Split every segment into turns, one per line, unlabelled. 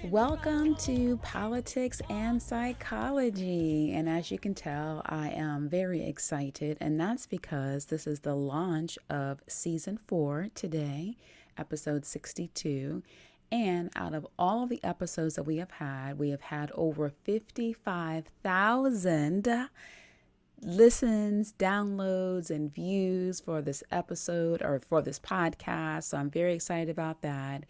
Welcome to Politics and Psychology. And as you can tell, I am very excited, and that's because this is the launch of season 4 today, episode 62. And out of all of the episodes that we have had over 55,000 listens, downloads, and views for this episode or for this podcast. So I'm very excited about that.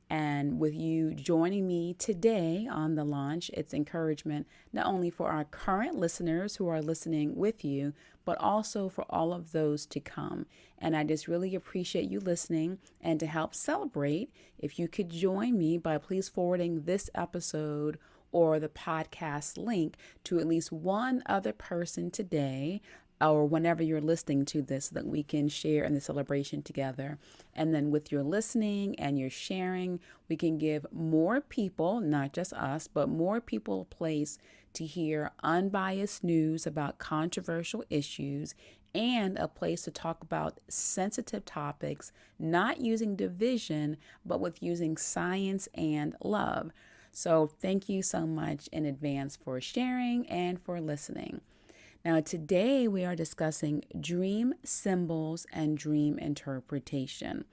And with you joining me today on the launch, it's encouragement not only for our current listeners who are listening with you, but also for all of those to come. And I just really appreciate you listening. And to help celebrate, if you could join me by please forwarding this episode or the podcast link to at least one other person today, or whenever you're listening to this, so that we can share in the celebration together. And then with your listening and your sharing, we can give more people, not just us, but more people a place to hear unbiased news about controversial issues and a place to talk about sensitive topics, not using division, but with using science and love. So thank you so much in advance for sharing and for listening. Now, today we are discussing dream symbols and dream interpretation.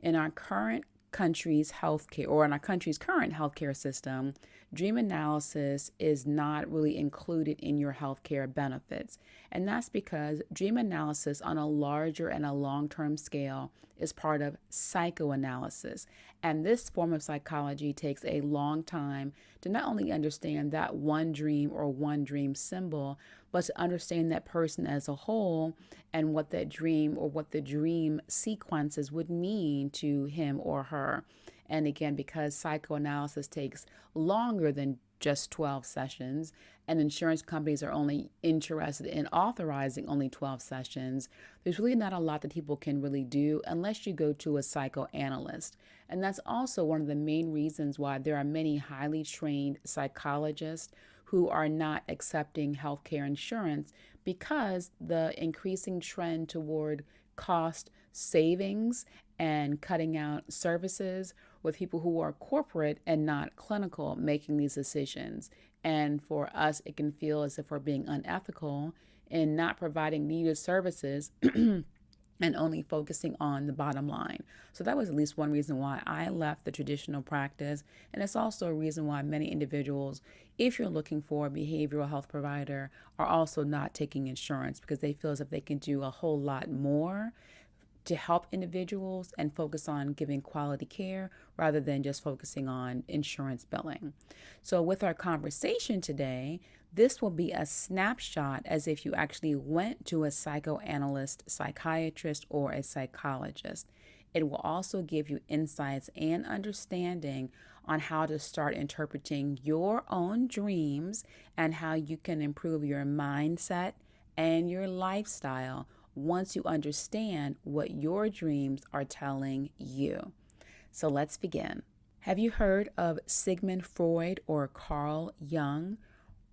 In our current country's healthcare, or in our country's current healthcare system, dream analysis is not really included in your healthcare benefits. And that's because dream analysis on a larger and a long-term scale is part of psychoanalysis. And this form of psychology takes a long time to not only understand that one dream or one dream symbol, but to understand that person as a whole and what that dream or what the dream sequences would mean to him or her. And again, because psychoanalysis takes longer than just 12 sessions, and insurance companies are only interested in authorizing only 12 sessions, there's really not a lot that people can really do unless you go to a psychoanalyst. And that's also one of the main reasons why there are many highly trained psychologists who are not accepting healthcare insurance, because the increasing trend toward cost savings and cutting out services with people who are corporate and not clinical making these decisions. And for us, it can feel as if we're being unethical in not providing needed services and only focusing on the bottom line. So that was at least one reason why I left the traditional practice. And it's also a reason why many individuals, if you're looking for a behavioral health provider, are also not taking insurance, because they feel as if they can do a whole lot more to help individuals and focus on giving quality care rather than just focusing on insurance billing. So with our conversation today, this will be a snapshot as if you actually went to a psychoanalyst, psychiatrist, or a psychologist. It will also give you insights and understanding on how to start interpreting your own dreams and how you can improve your mindset and your lifestyle once you understand what your dreams are telling you. So let's begin. Have you heard of Sigmund Freud or Carl Jung?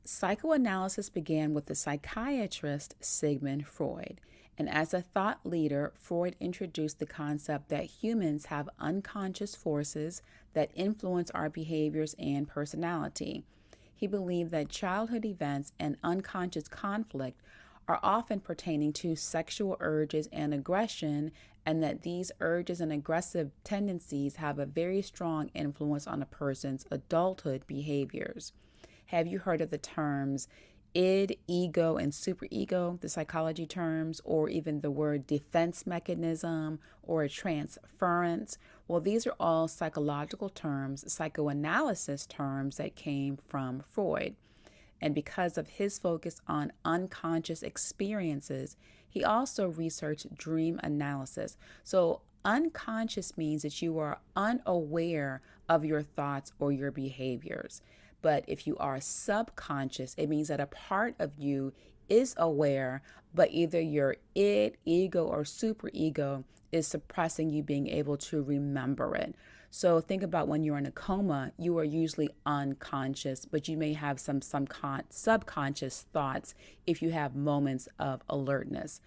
Psychoanalysis began with the psychiatrist Sigmund Freud. And as a thought leader, Freud introduced the concept that humans have unconscious forces that influence our behaviors and personality. He believed that childhood events and unconscious conflict are often pertaining to sexual urges and aggression, and that these urges and aggressive tendencies have a very strong influence on a person's adulthood behaviors. Have you heard of the terms id, ego, and superego, the psychology terms, or even the word defense mechanism or transference? Well, these are all psychological terms, psychoanalysis terms that came from Freud. And because of his focus on unconscious experiences, he also researched dream analysis. So unconscious means that you are unaware of your thoughts or your behaviors. But if you are subconscious, it means that a part of you is aware, but either your id, ego, or superego is suppressing you being able to remember it. So think about when you're in a coma, you are usually unconscious, but you may have some subconscious thoughts if you have moments of alertness.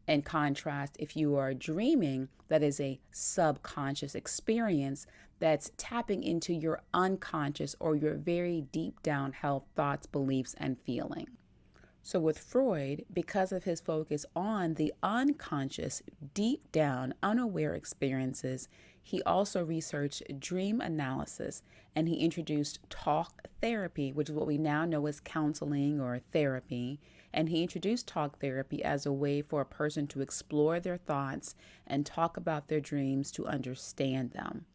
In contrast, if you are dreaming, that is a subconscious experience that's tapping into your unconscious or your very deep down held thoughts, beliefs, and feelings. So, with Freud, because of his focus on the unconscious, deep down, unaware experiences, he also researched dream analysis and he introduced talk therapy, which is what we now know as counseling or therapy. And he introduced talk therapy as a way for a person to explore their thoughts and talk about their dreams to understand them.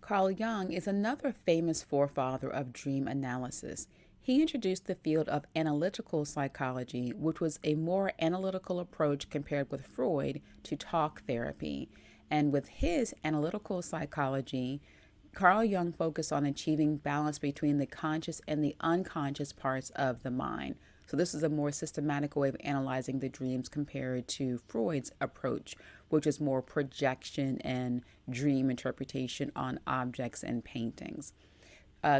Carl Jung is another famous forefather of dream analysis. He introduced the field of analytical psychology, which was a more analytical approach compared with Freud to talk therapy. And with his analytical psychology, Carl Jung focused on achieving balance between the conscious and the unconscious parts of the mind. So this is a more systematic way of analyzing the dreams compared to Freud's approach, which is more projection and dream interpretation on objects and paintings.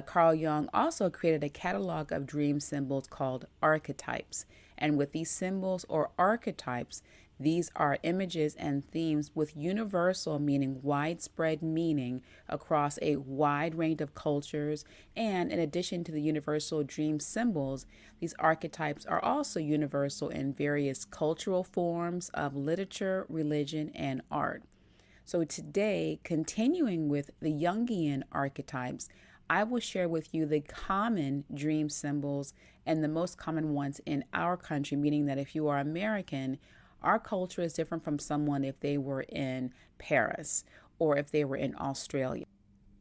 Carl Jung also created a catalog of dream symbols called archetypes. And with these symbols or archetypes, these are images and themes with universal meaning, widespread meaning across a wide range of cultures. And in addition to the universal dream symbols, these archetypes are also universal in various cultural forms of literature, religion, and art. So today, continuing with the Jungian archetypes, I will share with you the common dream symbols and the most common ones in our country, meaning that if you are American, our culture is different from someone if they were in Paris or if they were in Australia.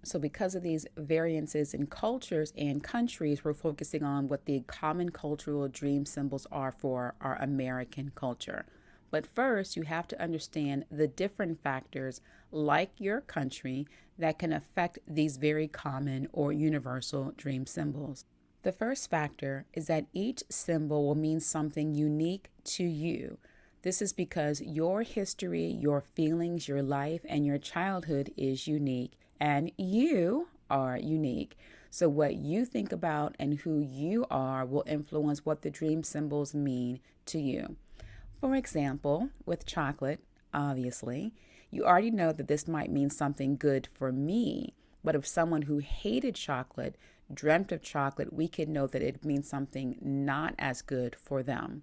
So because of these variances in cultures and countries, we're focusing on what the common cultural dream symbols are for our American culture. But first, you have to understand the different factors, like your country, that can affect these very common or universal dream symbols. The first factor is that each symbol will mean something unique to you. This is because your history, your feelings, your life, and your childhood is unique, and you are unique. So what you think about and who you are will influence what the dream symbols mean to you. For example, with chocolate, obviously, you already know that this might mean something good for me. But if someone who hated chocolate dreamt of chocolate, we could know that it means something not as good for them.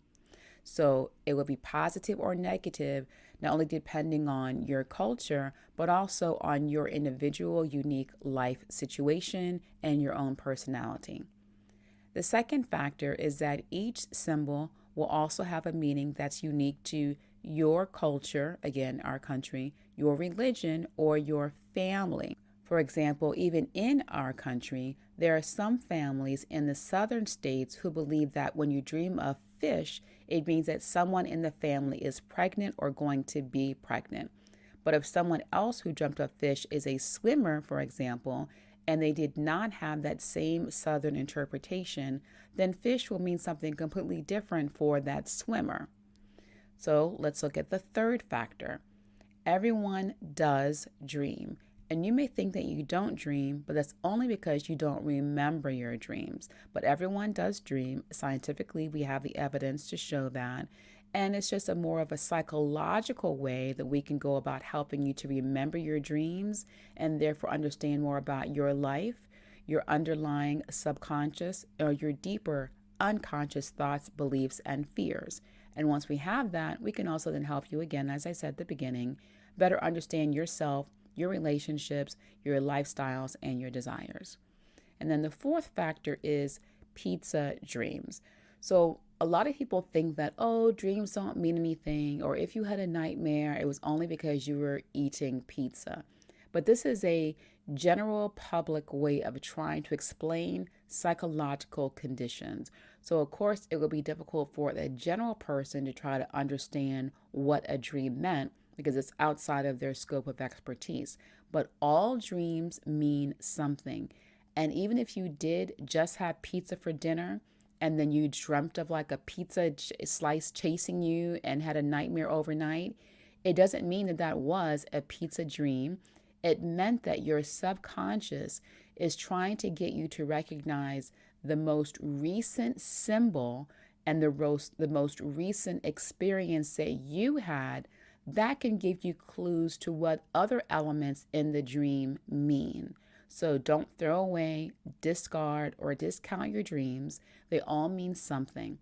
So it will be positive or negative, not only depending on your culture, but also on your individual unique life situation and your own personality. The second factor is that each symbol will also have a meaning that's unique to your culture, again, our country, your religion, or your family. For example, even in our country, there are some families in the southern states who believe that when you dream of fish, it means that someone in the family is pregnant or going to be pregnant. But if someone else who dreamt of fish is a swimmer, for example, and they did not have that same southern interpretation, then fish will mean something completely different for that swimmer. So let's look at the third factor. Everyone does dream. And you may think that you don't dream, but that's only because you don't remember your dreams. But everyone does dream. Scientifically, we have the evidence to show that. And it's just a more of a psychological way that we can go about helping you to remember your dreams and therefore understand more about your life, your underlying subconscious, or your deeper unconscious thoughts, beliefs, and fears. And once we have that, we can also then help you, again, as I said at the beginning, better understand yourself, your relationships, your lifestyles, and your desires. And then the fourth factor is pizza dreams. So a lot of people think that, oh, dreams don't mean anything, or if you had a nightmare, it was only because you were eating pizza. But this is a general public way of trying to explain psychological conditions. So of course, it will be difficult for the general person to try to understand what a dream meant, because it's outside of their scope of expertise. But all dreams mean something. And even if you did just have pizza for dinner, and then you dreamt of like a pizza slice chasing you and had a nightmare overnight, it doesn't mean that that was a pizza dream. It meant that your subconscious is trying to get you to recognize the most recent symbol and the most recent experience that you had, that can give you clues to what other elements in the dream mean. So don't throw away, discard, or discount your dreams. They all mean something.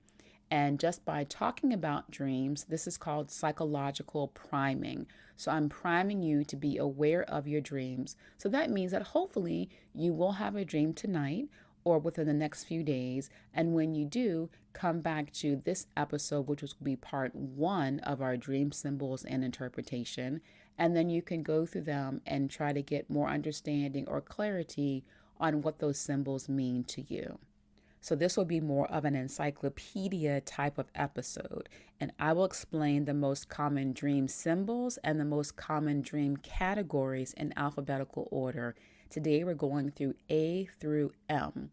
And just by talking about dreams, this is called psychological priming. So I'm priming you to be aware of your dreams. So that means that hopefully you will have a dream tonight or within the next few days. And when you do, come back to this episode, which will be part 1 of our dream symbols and interpretation. And then you can go through them and try to get more understanding or clarity on what those symbols mean to you. So this will be more of an encyclopedia type of episode, and I will explain the most common dream symbols and the most common dream categories in alphabetical order. Today we're going through A through M.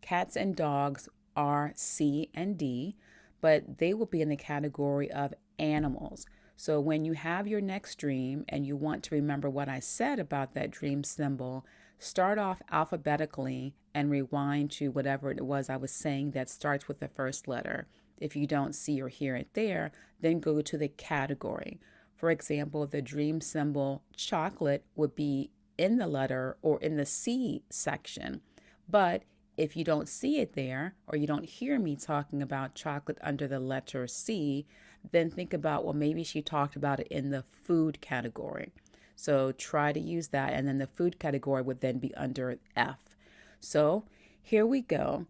Cats and dogs are C and D, but they will be in the category of animals. So when you have your next dream and you want to remember what I said about that dream symbol, start off alphabetically and rewind to whatever it was I was saying that starts with the first letter. If you don't see or hear it there, then go to the category. For example, the dream symbol chocolate would be in the letter or in the C section. But if you don't see it there, or you don't hear me talking about chocolate under the letter C, then think about, well, maybe she talked about it in the food category. So try to use that, and then the food category would then be under F. So here we go.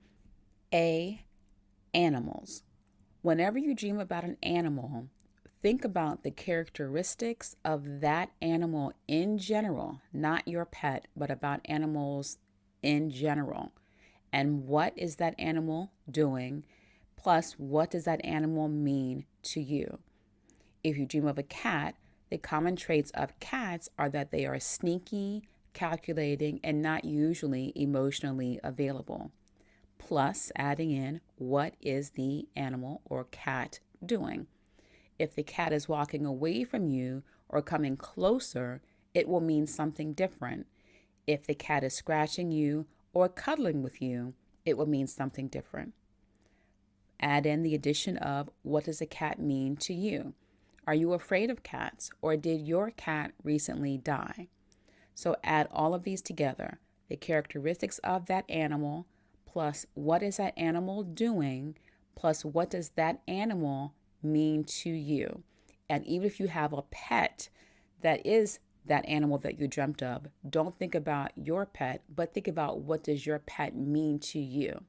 A, animals. Whenever you dream about an animal, think about the characteristics of that animal in general, not your pet, but about animals in general. And what is that animal doing? Plus, what does that animal mean to you? If you dream of a cat, the common traits of cats are that they are sneaky, calculating, and not usually emotionally available. Plus, adding in, what is the animal or cat doing? If the cat is walking away from you or coming closer, it will mean something different. If the cat is scratching you or cuddling with you, it will mean something different. Add in the addition of, what does a cat mean to you? Are you afraid of cats, or did your cat recently die? So add all of these together, the characteristics of that animal, plus what is that animal doing, plus what does that animal mean to you. And even if you have a pet that is that animal that you dreamt of, don't think about your pet, but think about, what does your pet mean to you.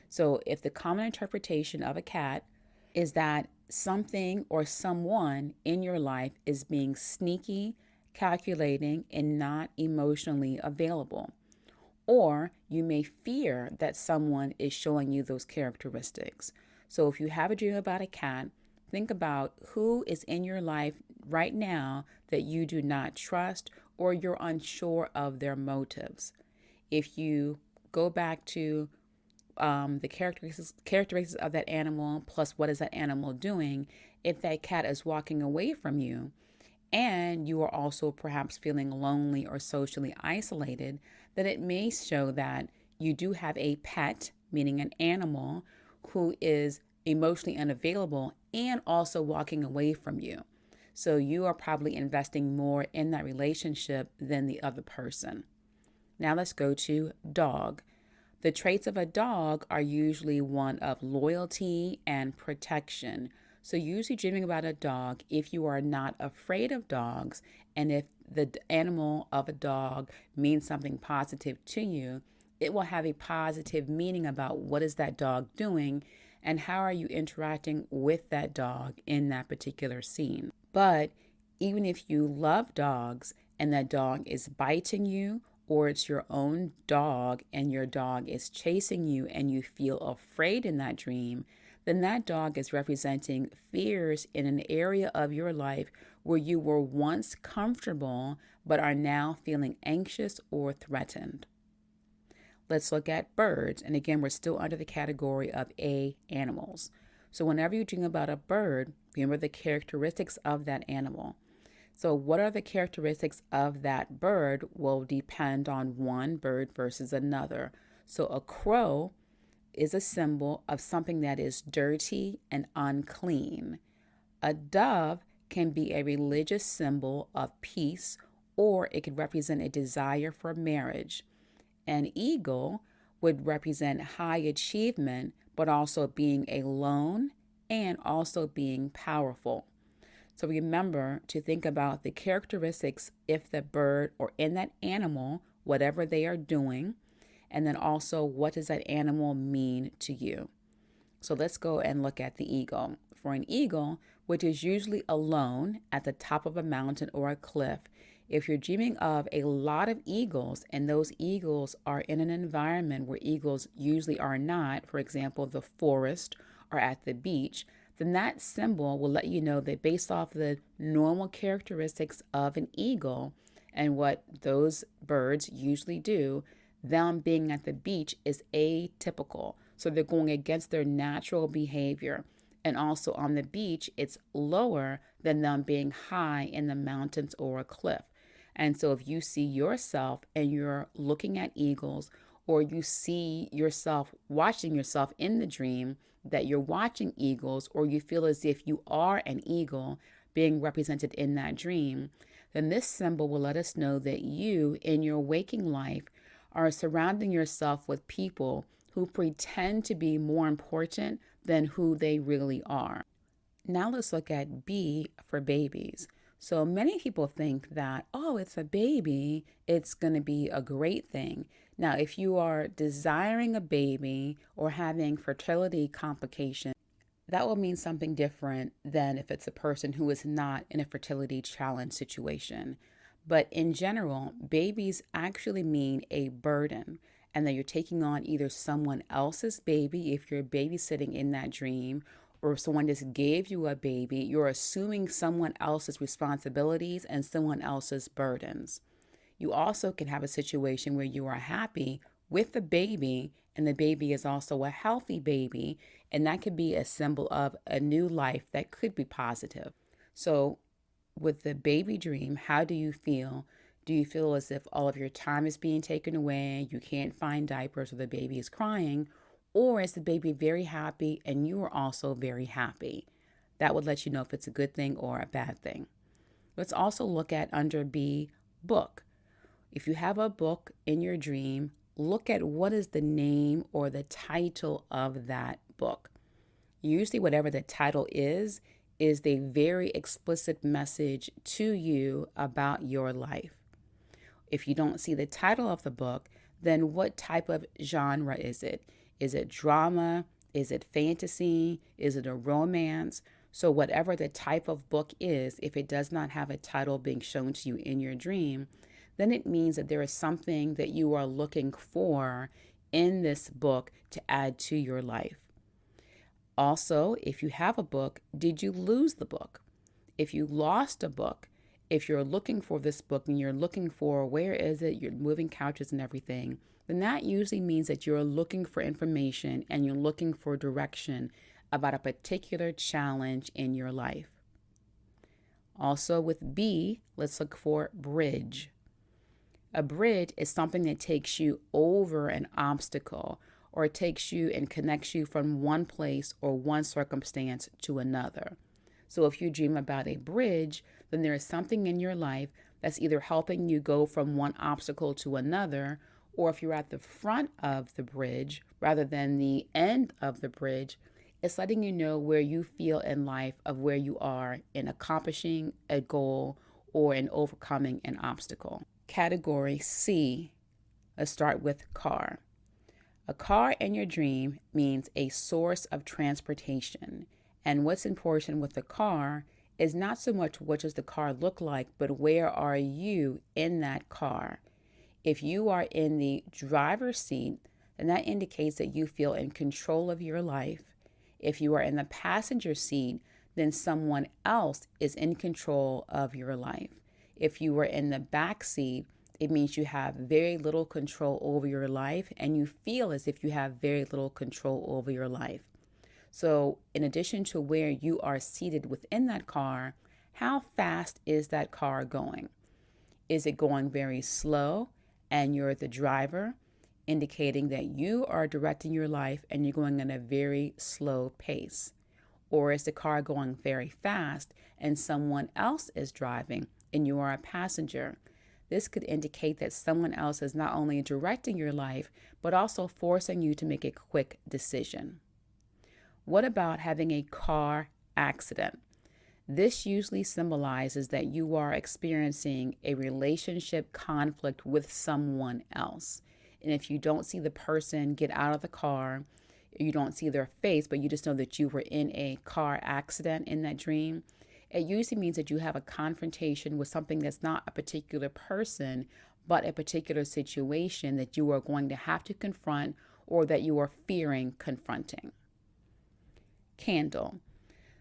So if the common interpretation of a cat is that something or someone in your life is being sneaky, calculating, and not emotionally available, or you may fear that someone is showing you those characteristics. So if you have a dream about a cat, think about who is in your life right now that you do not trust or you're unsure of their motives. If you go back to the characteristics of that animal, plus what is that animal doing, if that cat is walking away from you and you are also perhaps feeling lonely or socially isolated, then it may show that you do have a pet, meaning an animal, who is emotionally unavailable and also walking away from you. So you are probably investing more in that relationship than the other person. Now let's go to dog. The traits of a dog are usually one of loyalty and protection. So usually dreaming about a dog, if you are not afraid of dogs, and if the animal of a dog means something positive to you, it will have a positive meaning about what is that dog doing and how are you interacting with that dog in that particular scene. But even if you love dogs and that dog is biting you, or it's your own dog and your dog is chasing you and you feel afraid in that dream, then that dog is representing fears in an area of your life where you were once comfortable but are now feeling anxious or threatened. Let's look at birds. And again, we're still under the category of A, animals. So whenever you dream about a bird, remember the characteristics of that animal. So what are the characteristics of that bird will depend on one bird versus another. So a crow is a symbol of something that is dirty and unclean. A dove can be a religious symbol of peace, or it could represent a desire for marriage. An eagle would represent high achievement, but also being alone and also being powerful. So remember to think about the characteristics if the bird or in that animal, whatever they are doing, and then also what does that animal mean to you. So let's go and look at the eagle. For an eagle, which is usually alone at the top of a mountain or a cliff, if you're dreaming of a lot of eagles and those eagles are in an environment where eagles usually are not, for example, the forest or at the beach, then that symbol will let you know that based off the normal characteristics of an eagle and what those birds usually do, them being at the beach is atypical. So they're going against their natural behavior. And also on the beach, it's lower than them being high in the mountains or a cliff. And so if you see yourself and you're looking at eagles, or you see yourself watching yourself in the dream that you're watching eagles, or you feel as if you are an eagle being represented in that dream, then this symbol will let us know that you in your waking life are surrounding yourself with people who pretend to be more important than who they really are. Now let's look at B for babies. So many people think that, oh, it's a baby, it's going to be a great thing. Now, if you are desiring a baby or having fertility complications, that will mean something different than if it's a person who is not in a fertility challenge situation. But in general, babies actually mean a burden, and that you're taking on either someone else's baby if you're babysitting in that dream, or if someone just gave you a baby, you're assuming someone else's responsibilities and someone else's burdens. You also can have a situation where you are happy with the baby and the baby is also a healthy baby, and that could be a symbol of a new life that could be positive. So with the baby dream, how do you feel? Do you feel as if all of your time is being taken away, you can't find diapers, or the baby is crying? Or is the baby very happy and you are also very happy? That would let you know if it's a good thing or a bad thing. Let's also look at under B, book. If you have a book in your dream, look at what is the name or the title of that book. Usually whatever the title is the very explicit message to you about your life. If you don't see the title of the book, then what type of genre is it? Is it drama? Is it fantasy? Is it a romance? So whatever the type of book is, if it does not have a title being shown to you in your dream, then it means that there is something that you are looking for in this book to add to your life. Also, if you have a book, did you lose the book? If you lost a book, if you're looking for this book and you're looking for where is it, you're moving couches and everything, then that usually means that you're looking for information and you're looking for direction about a particular challenge in your life. Also with B, let's look for bridge. A bridge is something that takes you over an obstacle, or it takes you and connects you from one place or one circumstance to another. So if you dream about a bridge, then there is something in your life that's either helping you go from one obstacle to another, or if you're at the front of the bridge rather than the end of the bridge, it's letting you know where you feel in life of where you are in accomplishing a goal or in overcoming an obstacle. Category C, let's start with car. A car in your dream means a source of transportation. And what's important with the car is not so much what does the car look like, but where are you in that car? If you are in the driver's seat, then that indicates that you feel in control of your life. If you are in the passenger seat, then someone else is in control of your life. If you are in the back seat, it means you have very little control over your life and you feel as if you have very little control over your life. So in addition to where you are seated within that car, how fast is that car going? Is it going very slow and you're the driver? indicating that you are directing your life and you're going at a very slow pace? Or is the car going very fast and someone else is driving and you are a passenger? This could indicate that someone else is not only directing your life, but also forcing you to make a quick decision. What about having a car accident? This usually symbolizes that you are experiencing a relationship conflict with someone else. And if you don't see the person get out of the car, you don't see their face, but you just know that you were in a car accident in that dream, it usually means that you have a confrontation with something that's not a particular person, but a particular situation that you are going to have to confront or that you are fearing confronting. Candle.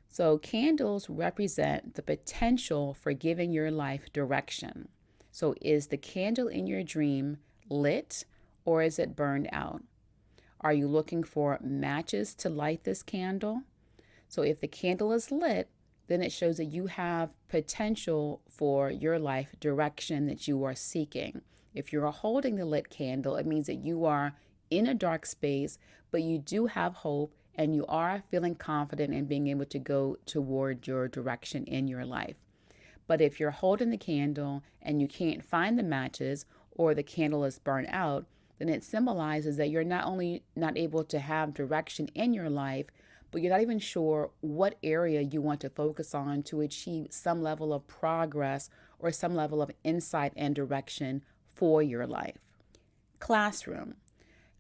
So candles represent the potential for giving your life direction. So is the candle in your dream lit or is it burned out? Are you looking for matches to light this candle? So if the candle is lit, then it shows that you have potential for your life direction that you are seeking. If you're holding the lit candle, it means that you are in a dark space, but you do have hope and you are feeling confident in being able to go toward your direction in your life. But if you're holding the candle and you can't find the matches or the candle is burnt out, then it symbolizes that you're not only not able to have direction in your life, but you're not even sure what area you want to focus on to achieve some level of progress or some level of insight and direction for your life. Classroom.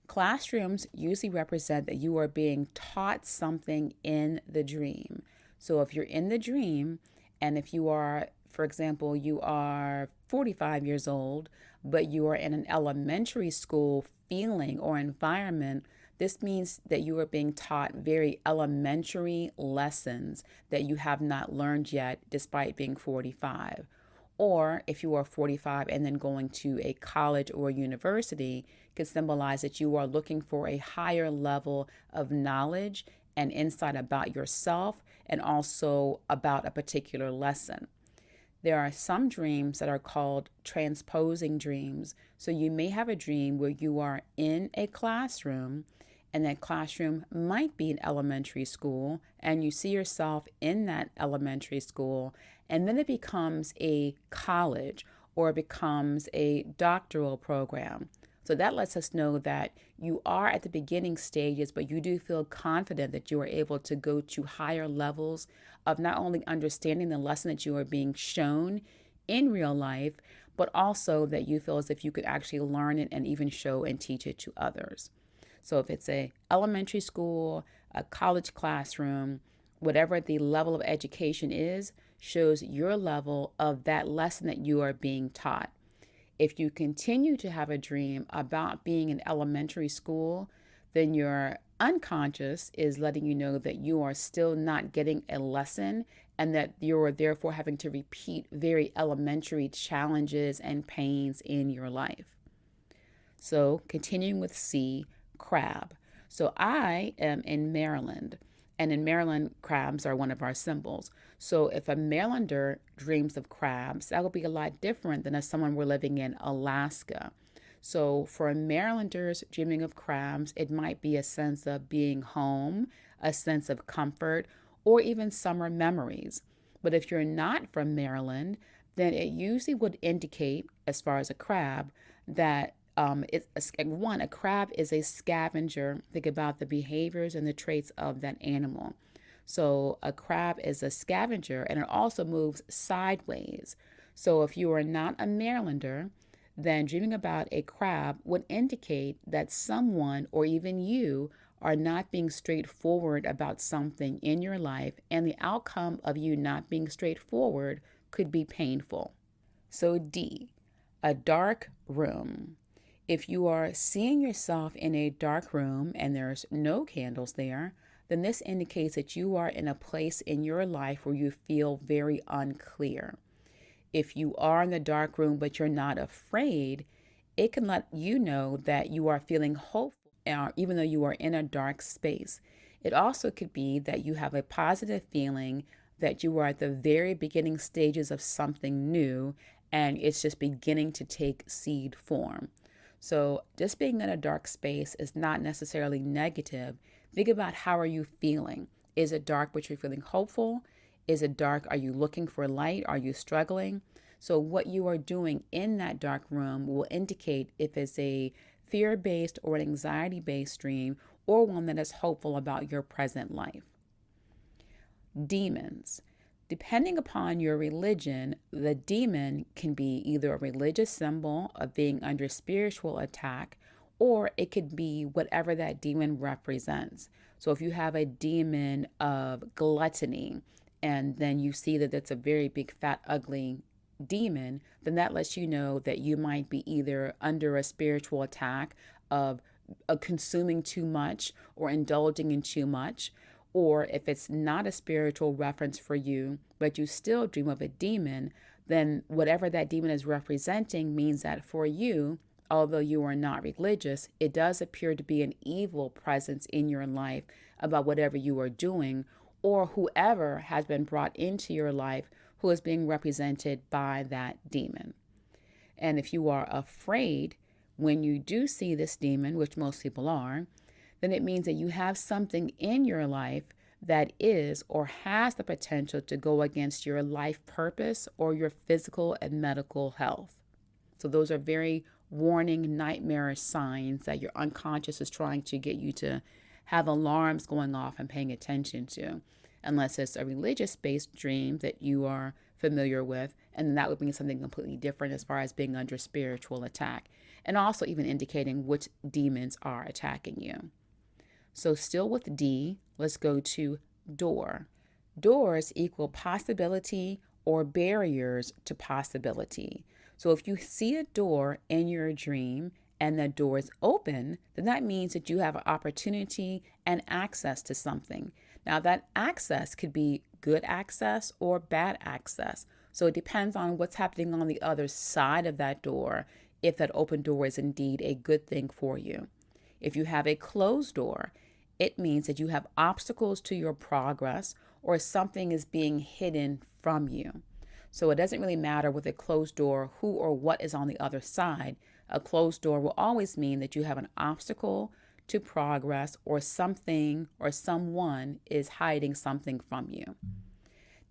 Classrooms usually represent that you are being taught something in the dream. So if you're in the dream, and if you are, for example, you are 45 years old, but you are in an elementary school feeling or environment, this means that you are being taught very elementary lessons that you have not learned yet despite being 45. Or if you are 45 and then going to a college or a university, could symbolize that you are looking for a higher level of knowledge and insight about yourself and also about a particular lesson. There are some dreams that are called transposing dreams. So you may have a dream where you are in a classroom, and that classroom might be an elementary school, and you see yourself in that elementary school, and then it becomes a college or it becomes a doctoral program. So that lets us know that you are at the beginning stages, but you do feel confident that you are able to go to higher levels of not only understanding the lesson that you are being shown in real life, but also that you feel as if you could actually learn it and even show and teach it to others. So if it's a elementary school, a college classroom, whatever the level of education is, shows your level of that lesson that you are being taught. If you continue to have a dream about being in elementary school, then your unconscious is letting you know that you are still not getting a lesson and that you're therefore having to repeat very elementary challenges and pains in your life. So continuing with C, crab. So I am in Maryland, and in Maryland, crabs are one of our symbols. So if a Marylander dreams of crabs, that would be a lot different than if someone were living in Alaska. So for Marylanders dreaming of crabs, it might be a sense of being home, a sense of comfort, or even summer memories. But if you're not from Maryland, then it usually would indicate, as far as a crab, that a crab is a scavenger. Think about the behaviors and the traits of that animal. So a crab is a scavenger, and it also moves sideways. So if you are not a Marylander, then dreaming about a crab would indicate that someone or even you are not being straightforward about something in your life, and the outcome of you not being straightforward could be painful. So D, a dark room. If you are seeing yourself in a dark room and there's no candles there, then this indicates that you are in a place in your life where you feel very unclear. If you are in the dark room but you're not afraid, it can let you know that you are feeling hopeful, even though you are in a dark space. It also could be that you have a positive feeling that you are at the very beginning stages of something new and it's just beginning to take seed form. So just being in a dark space is not necessarily negative. Think about, how are you feeling? Is it dark but you're feeling hopeful? Is it dark? Are you looking for light? Are you struggling? So what you are doing in that dark room will indicate if it's a fear-based or an anxiety-based dream, or one that is hopeful about your present life. Demons. Depending upon your religion, the demon can be either a religious symbol of being under spiritual attack, or it could be whatever that demon represents. So if you have a demon of gluttony, and then you see that it's a very big, fat, ugly demon, then that lets you know that you might be either under a spiritual attack of consuming too much or indulging in too much. Or if it's not a spiritual reference for you, but you still dream of a demon, then whatever that demon is representing means that for you, although you are not religious, it does appear to be an evil presence in your life about whatever you are doing, or whoever has been brought into your life who is being represented by that demon. And if you are afraid when you do see this demon, which most people are, then it means that you have something in your life that is or has the potential to go against your life purpose or your physical and medical health. So those are very warning, nightmarish signs that your unconscious is trying to get you to have alarms going off and paying attention to, unless it's a religious-based dream that you are familiar with, and that would mean something completely different as far as being under spiritual attack, and also even indicating which demons are attacking you. So still with D, let's go to door. Doors equal possibility or barriers to possibility. So if you see a door in your dream and the door is open, then that means that you have an opportunity and access to something. Now that access could be good access or bad access. So it depends on what's happening on the other side of that door, if that open door is indeed a good thing for you. If you have a closed door, it means that you have obstacles to your progress or something is being hidden from you. So it doesn't really matter with a closed door who or what is on the other side. A closed door will always mean that you have an obstacle to progress, or something or someone is hiding something from you.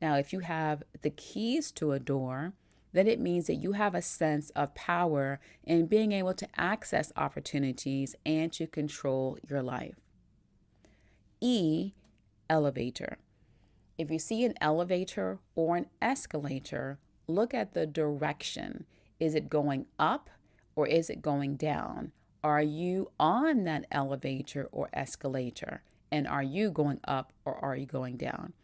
Now, if you have the keys to a door, then it means that you have a sense of power in being able to access opportunities and to control your life. E, elevator. If you see an elevator or an escalator, look at the direction. Is it going up or is it going down? Are you on that elevator or escalator? And are you going up or are you going down?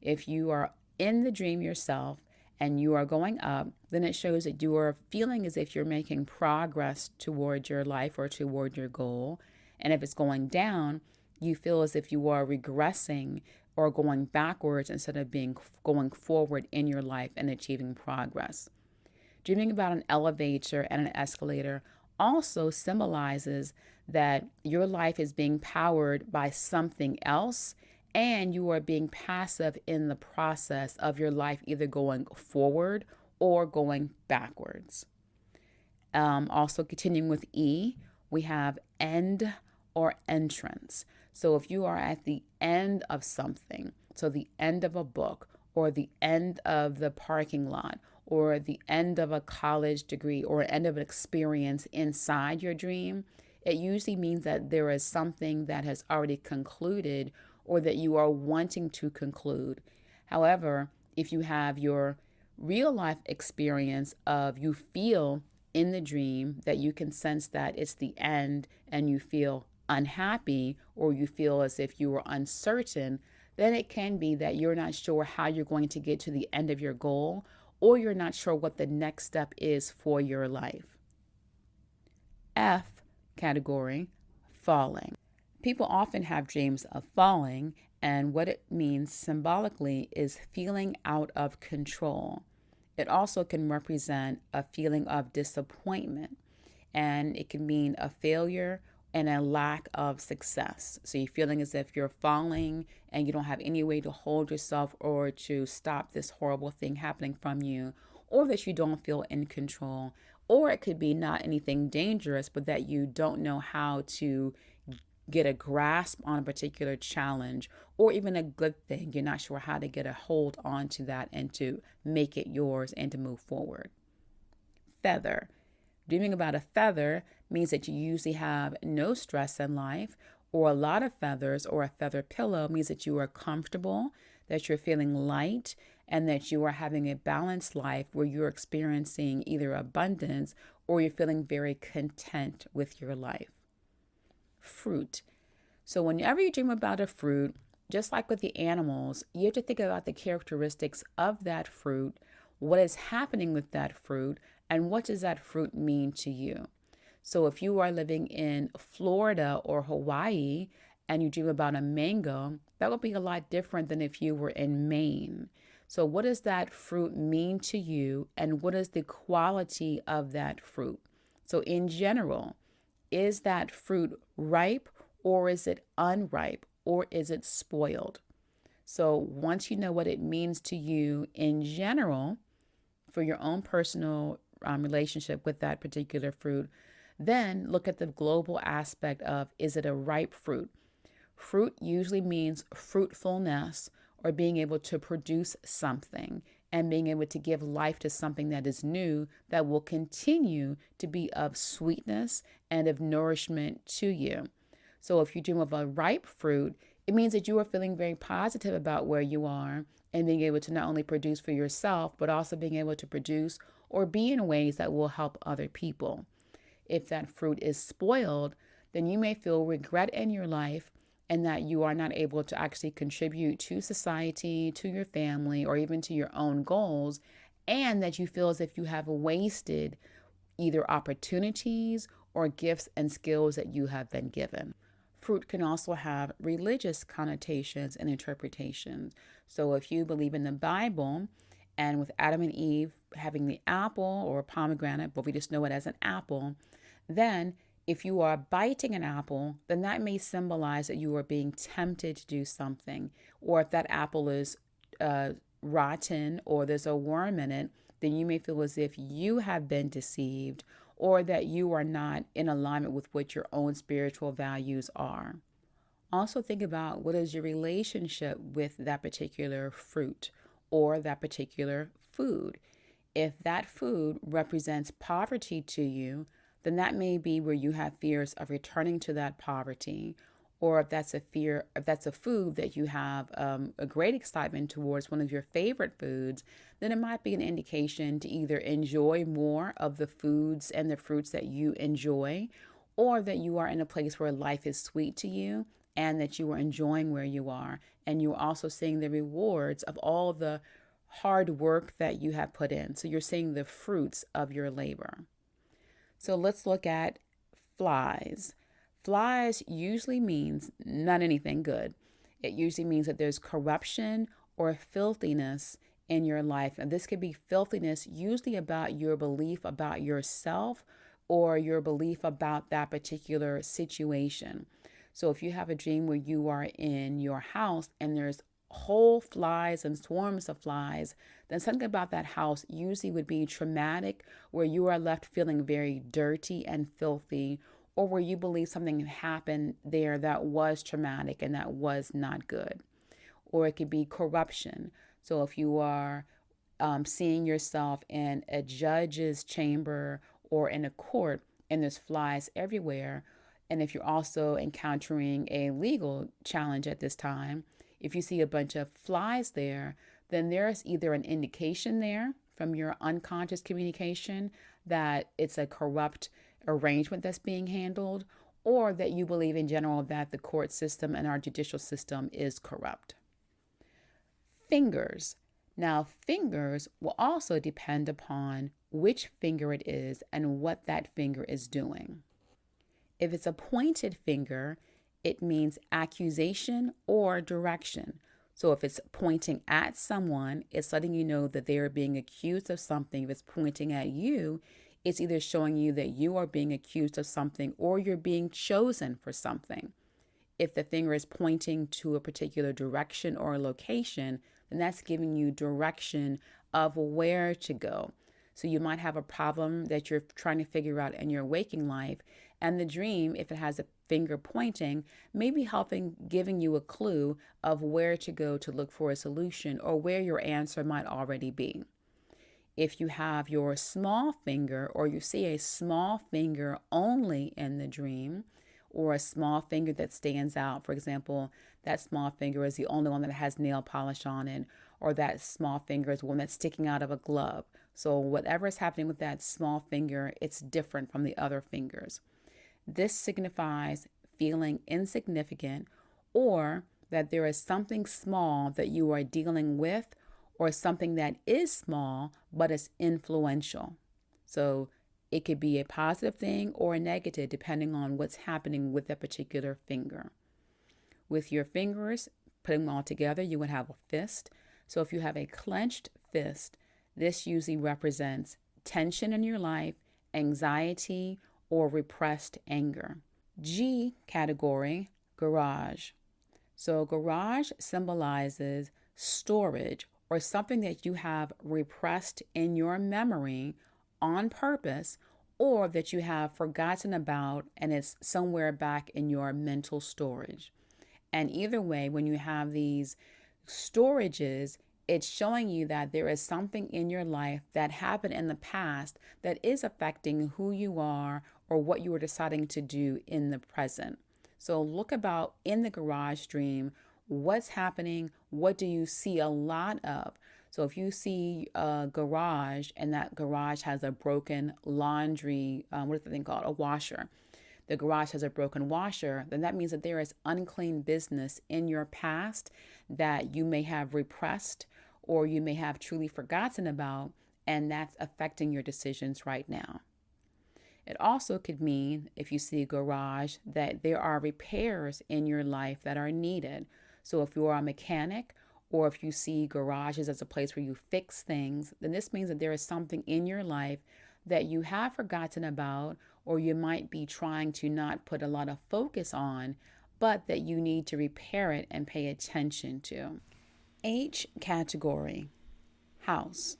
If you are in the dream yourself and you are going up, then it shows that you are feeling as if you're making progress toward your life or toward your goal. And if it's going down, you feel as if you are regressing or going backwards instead of going forward in your life and achieving progress. Dreaming about an elevator and an escalator also symbolizes that your life is being powered by something else, and you are being passive in the process of your life either going forward or going backwards. Also continuing with E, we have end or entrance. So if you are at the end of something, so the end of a book or the end of the parking lot or the end of a college degree or end of an experience inside your dream, it usually means that there is something that has already concluded or that you are wanting to conclude. However, if you have your real life experience of you feel in the dream that you can sense that it's the end and you feel unhappy or you feel as if you were uncertain, then it can be that you're not sure how you're going to get to the end of your goal, or you're not sure what the next step is for your life. F category, falling. People often have dreams of falling, and what it means symbolically is feeling out of control. It also can represent a feeling of disappointment, and it can mean a failure and a lack of success. So you're feeling as if you're falling and you don't have any way to hold yourself or to stop this horrible thing happening from you, or that you don't feel in control, Or it could be not anything dangerous, but that you don't know how to get a grasp on a particular challenge or even a good thing. You're not sure how to get a hold onto that and to make it yours and to move forward. Feather. Dreaming about a feather means that you usually have no stress in life, or a lot of feathers, or a feather pillow means that you are comfortable, that you're feeling light, and that you are having a balanced life where you're experiencing either abundance or you're feeling very content with your life. Fruit. So, whenever you dream about a fruit, just like with the animals, you have to think about the characteristics of that fruit, what is happening with that fruit, and what does that fruit mean to you. So if you are living in Florida or Hawaii and you dream about a mango, that would be a lot different than if you were in Maine. So what does that fruit mean to you, and what is the quality of that fruit? So in general, is that fruit ripe, or is it unripe, or is it spoiled? So once you know what it means to you in general for your own personal relationship with that particular fruit, then look at the global aspect of, is it a ripe fruit? Fruit usually means fruitfulness, or being able to produce something and being able to give life to something that is new, that will continue to be of sweetness and of nourishment to you. So if you dream of a ripe fruit, it means that you are feeling very positive about where you are and being able to not only produce for yourself, but also being able to produce or be in ways that will help other people. If that fruit is spoiled, then you may feel regret in your life and that you are not able to actually contribute to society, to your family, or even to your own goals, and that you feel as if you have wasted either opportunities or gifts and skills that you have been given. Fruit can also have religious connotations and interpretations. So if you believe in the Bible, and with Adam and Eve having the apple or pomegranate, but we just know it as an apple, then if you are biting an apple, then that may symbolize that you are being tempted to do something. Or if that apple is rotten or there's a worm in it, then you may feel as if you have been deceived, or that you are not in alignment with what your own spiritual values are. Also think about, what is your relationship with that particular fruit or that particular food. If that food represents poverty to you, then that may be where you have fears of returning to that poverty. Or if that's a food that you have a great excitement towards, one of your favorite foods, then it might be an indication to either enjoy more of the foods and the fruits that you enjoy, or that you are in a place where life is sweet to you and that you are enjoying where you are. And you're also seeing the rewards of all the hard work that you have put in. So you're seeing the fruits of your labor. So let's look at flies. Flies usually means not anything good. It usually means that there's corruption or filthiness in your life. And this could be filthiness usually about your belief about yourself or your belief about that particular situation. So if you have a dream where you are in your house and there's whole flies and swarms of flies, then something about that house usually would be traumatic, where you are left feeling very dirty and filthy, or where you believe something happened there that was traumatic and that was not good. Or it could be corruption. So if you are seeing yourself in a judge's chamber or in a court and there's flies everywhere, and if you're also encountering a legal challenge at this time, if you see a bunch of flies there, then there's either an indication there from your unconscious communication that it's a corrupt arrangement that's being handled, or that you believe in general that the court system and our judicial system is corrupt. Fingers. Now, fingers will also depend upon which finger it is and what that finger is doing. If it's a pointed finger, it means accusation or direction. So if it's pointing at someone, it's letting you know that they are being accused of something. If it's pointing at you, it's either showing you that you are being accused of something or you're being chosen for something. If the finger is pointing to a particular direction or a location, then that's giving you direction of where to go. So you might have a problem that you're trying to figure out in your waking life, and the dream, if it has a finger pointing, may be helping, giving you a clue of where to go to look for a solution or where your answer might already be. If you have your small finger, or you see a small finger only in the dream, or a small finger that stands out, for example, that small finger is the only one that has nail polish on it, or that small finger is one that's sticking out of a glove. So whatever is happening with that small finger, it's different from the other fingers. This signifies feeling insignificant, or that there is something small that you are dealing with, or something that is small but is influential. So it could be a positive thing or a negative depending on what's happening with that particular finger. With your fingers, putting them all together, you would have a fist. So if you have a clenched fist, this usually represents tension in your life, anxiety, or repressed anger. G category, garage. So garage symbolizes storage, or something that you have repressed in your memory on purpose, or that you have forgotten about and it's somewhere back in your mental storage. And either way, when you have these storages, it's showing you that there is something in your life that happened in the past that is affecting who you are or what you are deciding to do in the present. So look about in the garage dream, what's happening, what do you see a lot of? So if you see a garage and that garage has a broken laundry, what is the thing called? A washer. The garage has a broken washer, then that means that there is unclean business in your past that you may have repressed or you may have truly forgotten about, and that's affecting your decisions right now. It also could mean, if you see a garage, that there are repairs in your life that are needed. So if you are a mechanic, or if you see garages as a place where you fix things, then this means that there is something in your life that you have forgotten about, or you might be trying to not put a lot of focus on, but that you need to repair it and pay attention to. H category, house.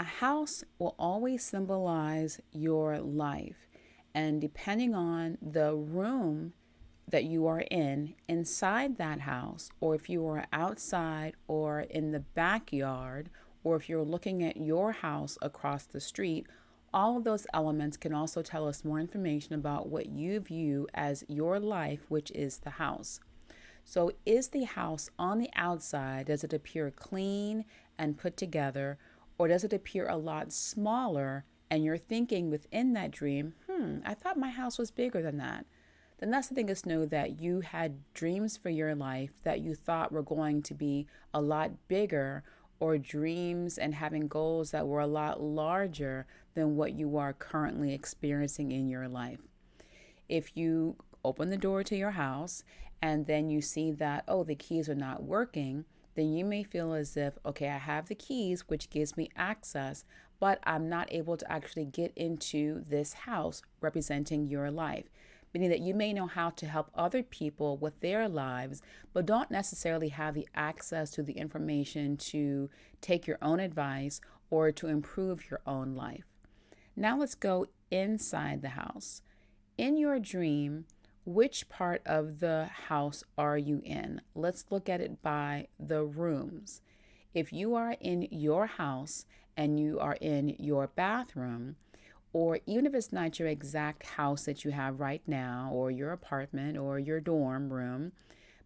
A house will always symbolize your life, and depending on the room that you are in inside that house, or if you are outside or in the backyard, or if you're looking at your house across the street, all of those elements can also tell us more information about what you view as your life, which is the house. So is the house on the outside, does it appear clean and put together, or does it appear a lot smaller and you're thinking within that dream, I thought my house was bigger than that? Then that's the thing, is to know that you had dreams for your life that you thought were going to be a lot bigger, or dreams and having goals that were a lot larger than what you are currently experiencing in your life. If you open the door to your house and then you see that, oh, the keys are not working, then you may feel as if, okay, I have the keys, which gives me access, but I'm not able to actually get into this house representing your life. Meaning that you may know how to help other people with their lives, but don't necessarily have the access to the information to take your own advice or to improve your own life. Now let's go inside the house. In your dream, which part of the house are you in? Let's look at it by the rooms. If you are in your house and you are in your bathroom, or even if it's not your exact house that you have right now, or your apartment or your dorm room,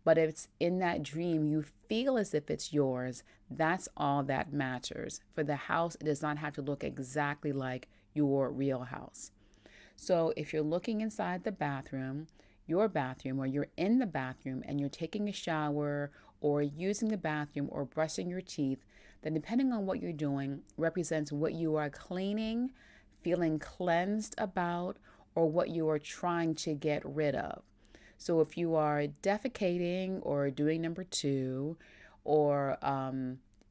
but if it's in that dream, you feel as if it's yours, that's all that matters. For the house, it does not have to look exactly like your real house. So if you're looking inside the bathroom, your bathroom, or you're in the bathroom and you're taking a shower or using the bathroom or brushing your teeth, then depending on what you're doing represents what you are cleaning, feeling cleansed about, or what you are trying to get rid of. So if you are defecating or doing number two, or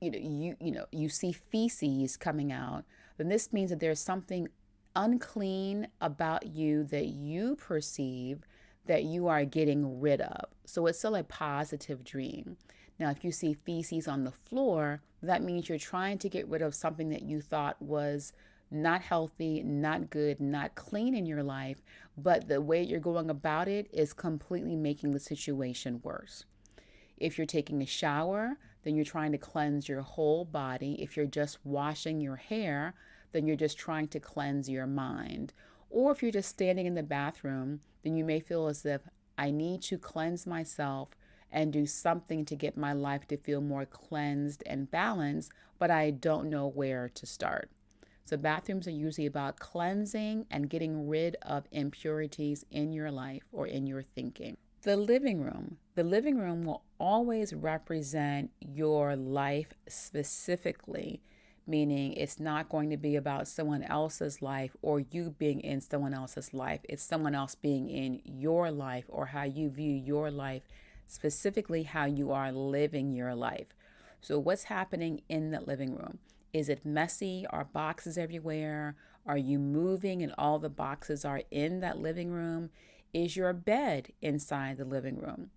you see feces coming out, then this means that there's something unclean about you that you perceive that you are getting rid of. So it's still a positive dream. Now, if you see feces on the floor, that means you're trying to get rid of something that you thought was not healthy, not good, not clean in your life, but the way you're going about it is completely making the situation worse. If you're taking a shower, then you're trying to cleanse your whole body. If you're just washing your hair, then you're just trying to cleanse your mind. Or if you're just standing in the bathroom, then you may feel as if I need to cleanse myself and do something to get my life to feel more cleansed and balanced, but I don't know where to start. So, bathrooms are usually about cleansing and getting rid of impurities in your life or in your thinking. The living room. The living room will always represent your life specifically, meaning it's not going to be about someone else's life or you being in someone else's life. It's someone else being in your life or how you view your life, specifically how you are living your life. So, what's happening in the living room? Is it messy? Are boxes everywhere? Are you moving and all the boxes are in that living room? Is your bed inside the living room?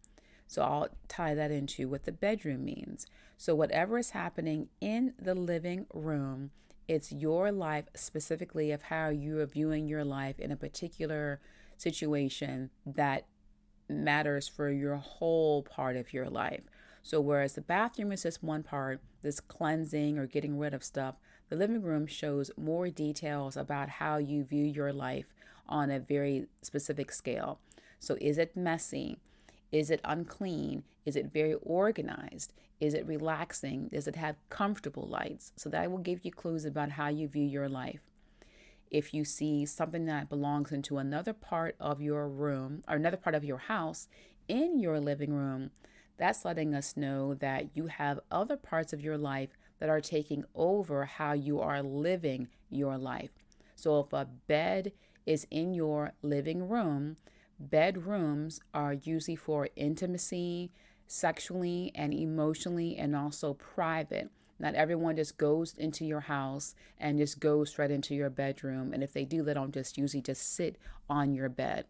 So I'll tie that into what the bedroom means. So whatever is happening in the living room, it's your life specifically of how you are viewing your life in a particular situation that matters for your whole part of your life. So whereas the bathroom is just one part, this cleansing or getting rid of stuff, the living room shows more details about how you view your life on a very specific scale. So is it messy? Is it unclean? Is it very organized? Is it relaxing? Does it have comfortable lights? So that will give you clues about how you view your life. If you see something that belongs into another part of your room or another part of your house in your living room, that's letting us know that you have other parts of your life that are taking over how you are living your life. So if a bed is in your living room, bedrooms are usually for intimacy, sexually and emotionally, and also private. Not everyone just goes into your house and just goes straight into your bedroom. And if they do, they don't just usually just sit on your bed.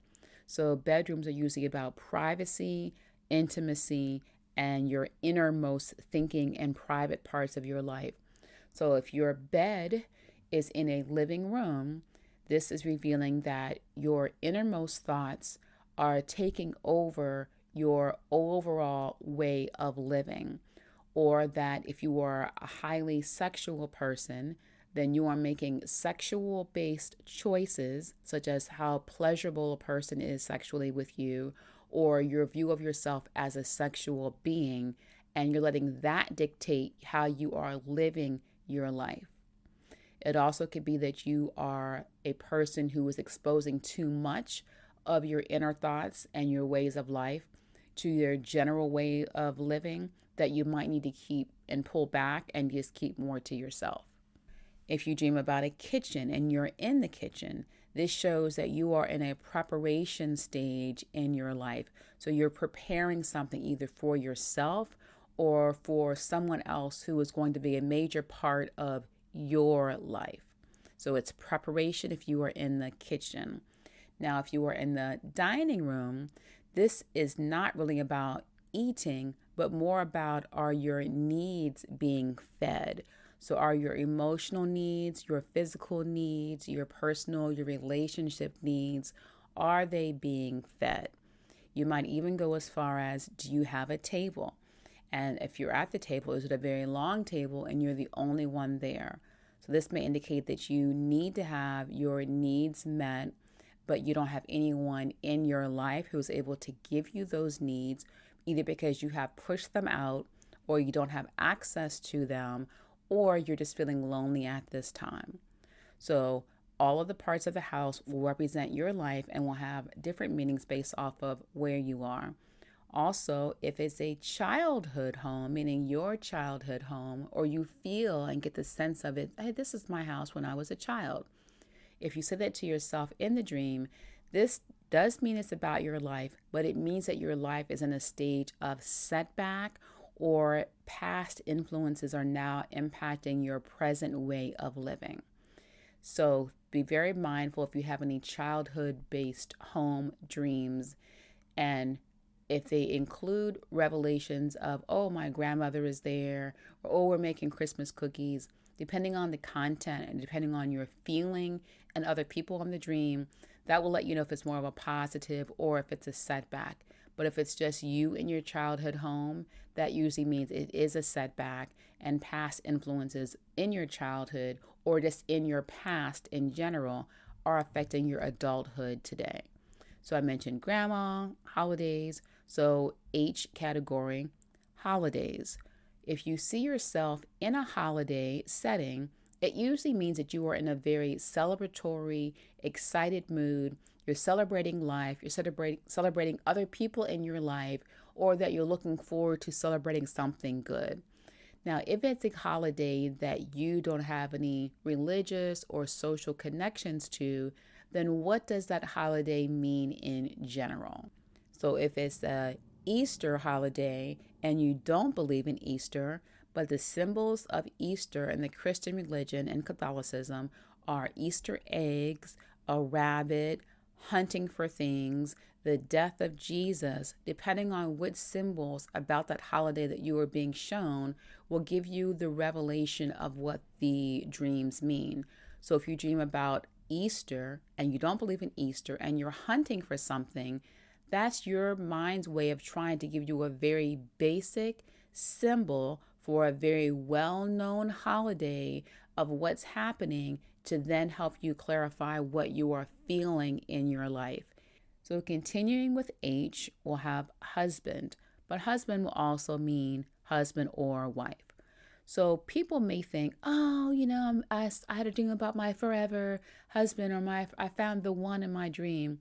So bedrooms are usually about privacy, intimacy, and your innermost thinking and private parts of your life. So if your bed is in a living room, this is revealing that your innermost thoughts are taking over your overall way of living. Or that if you are a highly sexual person, then you are making sexual based choices, such as how pleasurable a person is sexually with you, or your view of yourself as a sexual being, and you're letting that dictate how you are living your life. It also could be that you are a person who is exposing too much of your inner thoughts and your ways of life to your general way of living, that you might need to keep and pull back and just keep more to yourself. If you dream about a kitchen and you're in the kitchen, this shows that you are in a preparation stage in your life. So you're preparing something either for yourself or for someone else who is going to be a major part of your life. So it's preparation if you are in the kitchen. Now, if you are in the dining room, this is not really about eating, but more about are your needs being fed? So are your emotional needs, your physical needs, your personal, your relationship needs, are they being fed? You might even go as far as, do you have a table? And if you're at the table, is it a very long table and you're the only one there? So this may indicate that you need to have your needs met, but you don't have anyone in your life who's able to give you those needs, either because you have pushed them out or you don't have access to them, or you're just feeling lonely at this time. So all of the parts of the house will represent your life and will have different meanings based off of where you are. Also, if it's a childhood home, meaning your childhood home, or you feel and get the sense of it, hey, this is my house when I was a child. If you say that to yourself in the dream, this does mean it's about your life, but it means that your life is in a stage of setback or past influences are now impacting your present way of living. So be very mindful if you have any childhood-based home dreams, and if they include revelations of, oh, my grandmother is there, or oh, we're making Christmas cookies, depending on the content and depending on your feeling and other people in the dream, that will let you know if it's more of a positive or if it's a setback. But if it's just you in your childhood home, that usually means it is a setback, and past influences in your childhood or just in your past in general are affecting your adulthood today. So I mentioned grandma, holidays. So H category, holidays. If you see yourself in a holiday setting, it usually means that you are in a very celebratory, excited mood. You're celebrating life, you're celebrating other people in your life, or that you're looking forward to celebrating something good. Now, if it's a holiday that you don't have any religious or social connections to, then what does that holiday mean in general? So if it's a Easter holiday and you don't believe in Easter, but the symbols of Easter in the Christian religion and Catholicism are Easter eggs, a rabbit, hunting for things, the death of Jesus, depending on which symbols about that holiday that you are being shown, will give you the revelation of what the dreams mean. So if you dream about Easter and you don't believe in Easter and you're hunting for something, that's your mind's way of trying to give you a very basic symbol for a very well-known holiday of what's happening to then help you clarify what you are feeling in your life. So continuing with H, we'll have husband, but husband will also mean husband or wife. So people may think, oh, I had a dream about my forever husband, or I found the one in my dream.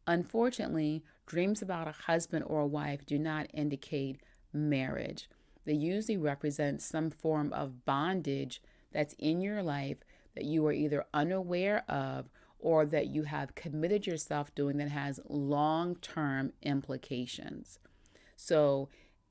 Unfortunately, dreams about a husband or a wife do not indicate marriage. They usually represent some form of bondage that's in your life that you are either unaware of or that you have committed yourself doing that has long-term implications. So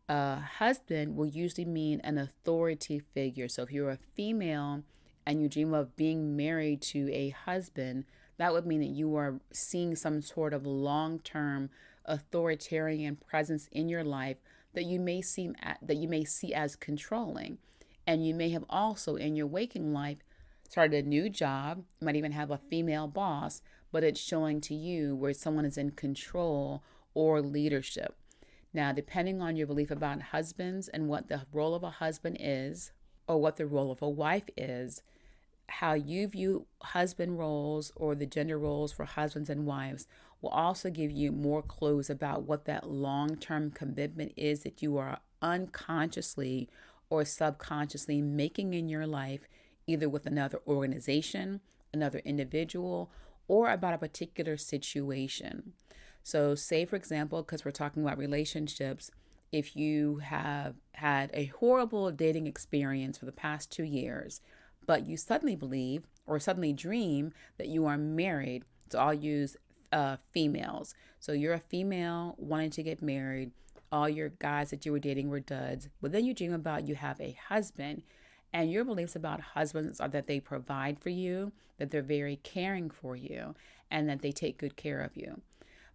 a husband will usually mean an authority figure. So if you're a female and you dream of being married to a husband, that would mean that you are seeing some sort of long-term authoritarian presence in your life that you may see as controlling. And you may have also in your waking life started a new job, you might even have a female boss, but it's showing to you where someone is in control or leadership. Now, depending on your belief about husbands and what the role of a husband is, or what the role of a wife is, how you view husband roles or the gender roles for husbands and wives will also give you more clues about what that long-term commitment is that you are unconsciously or subconsciously making in your life, either with another organization, another individual, or about a particular situation. So say, for example, because we're talking about relationships, if you have had a horrible dating experience for the past 2 years, but you suddenly believe or suddenly dream that you are married, so I'll use females. So you're a female wanting to get married, all your guys that you were dating were duds, but then you dream about you have a husband, and your beliefs about husbands are that they provide for you, that they're very caring for you, and that they take good care of you.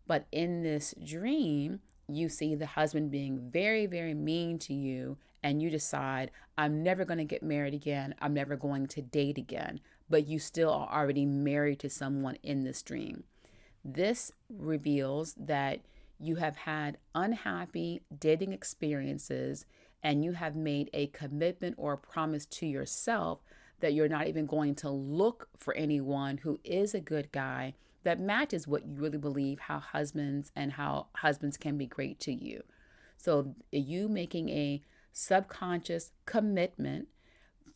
But in this dream, you see the husband being very, very mean to you, and you decide, I'm never going to get married again. I'm never going to date again. But you still are already married to someone in this dream. This reveals that you have had unhappy dating experiences and you have made a commitment or a promise to yourself that you're not even going to look for anyone who is a good guy that matches what you really believe how husbands can be great to you. So you making a subconscious commitment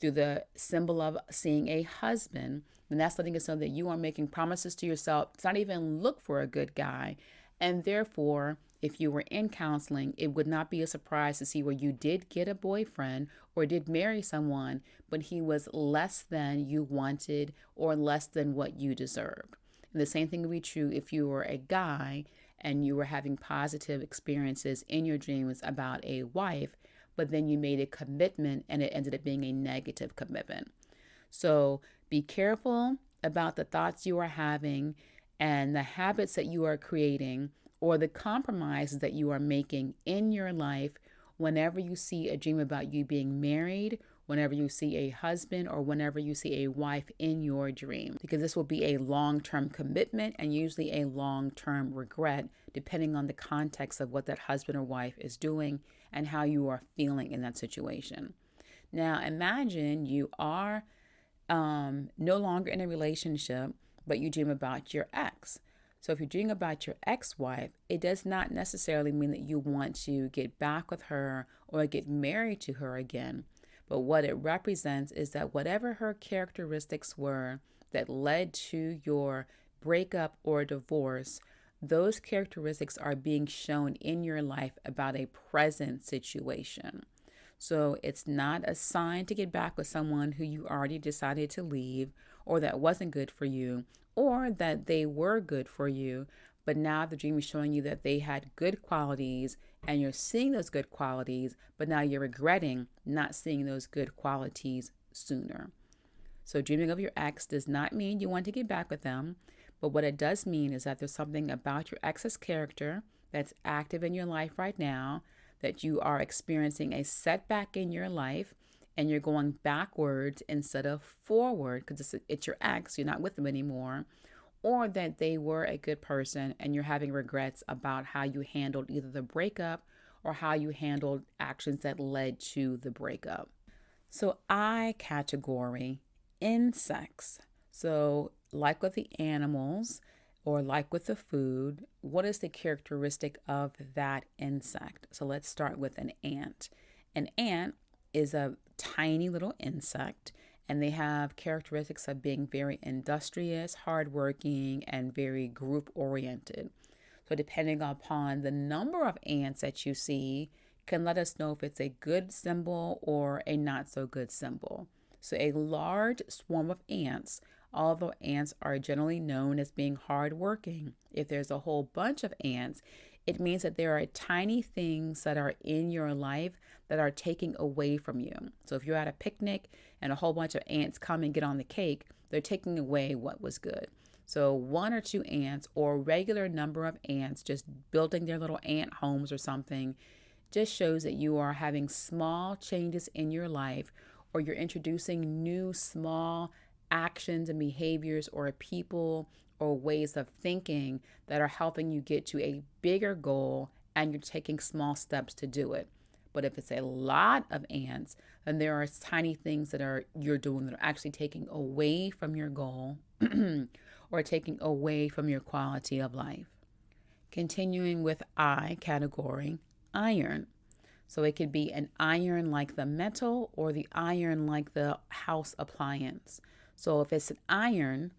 through the symbol of seeing a husband, then that's letting us know that you are making promises to yourself to not even look for a good guy. And therefore, if you were in counseling, it would not be a surprise to see where you did get a boyfriend or did marry someone, but he was less than you wanted or less than what you deserved. And the same thing would be true if you were a guy and you were having positive experiences in your dreams about a wife, but then you made a commitment and it ended up being a negative commitment. So be careful about the thoughts you are having and the habits that you are creating or the compromises that you are making in your life whenever you see a dream about you being married, whenever you see a husband or whenever you see a wife in your dream, because this will be a long-term commitment and usually a long-term regret, depending on the context of what that husband or wife is doing and how you are feeling in that situation. Now, imagine you are no longer in a relationship, but you dream about your ex. So if you dream about your ex-wife, it does not necessarily mean that you want to get back with her or get married to her again. But what it represents is that whatever her characteristics were that led to your breakup or divorce, those characteristics are being shown in your life about a present situation. So it's not a sign to get back with someone who you already decided to leave, or that wasn't good for you, or that they were good for you, but now the dream is showing you that they had good qualities and you're seeing those good qualities, but now you're regretting not seeing those good qualities sooner. So dreaming of your ex does not mean you want to get back with them, but what it does mean is that there's something about your ex's character that's active in your life right now, that you are experiencing a setback in your life and you're going backwards instead of forward because it's your ex, you're not with them anymore, or that they were a good person and you're having regrets about how you handled either the breakup or how you handled actions that led to the breakup. So I category insects. So like with the animals, or like with the food, what is the characteristic of that insect? So let's start with an ant. An ant is a tiny little insect, and they have characteristics of being very industrious, hardworking, and very group-oriented. So depending upon the number of ants that you see can let us know if it's a good symbol or a not so good symbol. So a large swarm of ants, although ants are generally known as being hardworking, if there's a whole bunch of ants, it means that there are tiny things that are in your life that are taking away from you. So if you're at a picnic and a whole bunch of ants come and get on the cake, they're taking away what was good. So one or two ants or a regular number of ants just building their little ant homes or something just shows that you are having small changes in your life, or you're introducing new small actions and behaviors or people or ways of thinking that are helping you get to a bigger goal, and you're taking small steps to do it. But if it's a lot of ants, then there are tiny things that you're doing that are actually taking away from your goal or taking away from your quality of life. Continuing with I category, iron. So it could be an iron like the metal or the iron like the house appliance. So if it's an iron,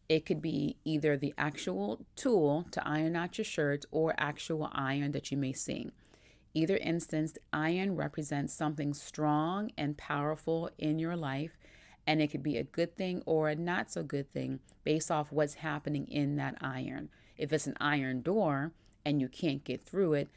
it could be either the actual tool to iron out your shirts or actual iron that you may see. Either instance, iron represents something strong and powerful in your life, and it could be a good thing or a not so good thing based off what's happening in that iron. If it's an iron door and you can't get through it,